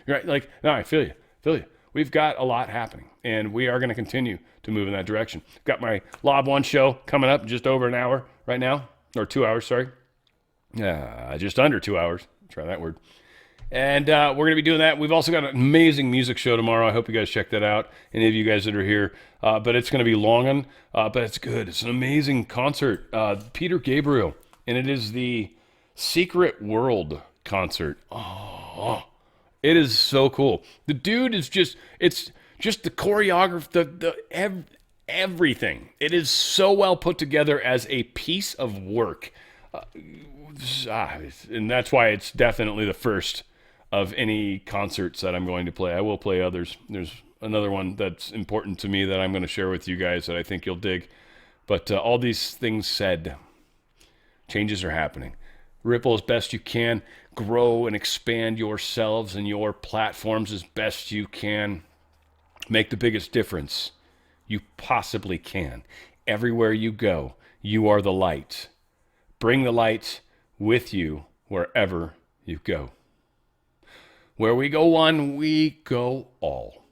Right? Like, no, I feel you. We've got a lot happening, and we are going to continue to move in that direction. Got my Lob 1 show coming up in just over an hour right now, or 2 hours, sorry. Just under 2 hours. Try that word. And we're going to be doing that. We've also got an amazing music show tomorrow. I hope you guys check that out. Any of you guys that are here. But it's going to be long, but it's good. It's an amazing concert. Peter Gabriel. And it is the Secret World concert. Oh, it is so cool. The dude is it's just the choreography, everything. It is so well put together as a piece of work. And that's why it's definitely the first of any concerts that I'm going to play. I will play others. There's another one that's important to me that I'm going to share with you guys that I think you'll dig. But all these things said, changes are happening. Ripple as best you can. Grow and expand yourselves and your platforms as best you can. Make the biggest difference you possibly can. Everywhere you go, you are the light. Bring the light with you wherever you go. Where we go one, we go all.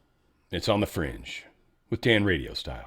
It's on the Fringe with Dan RadioStyle.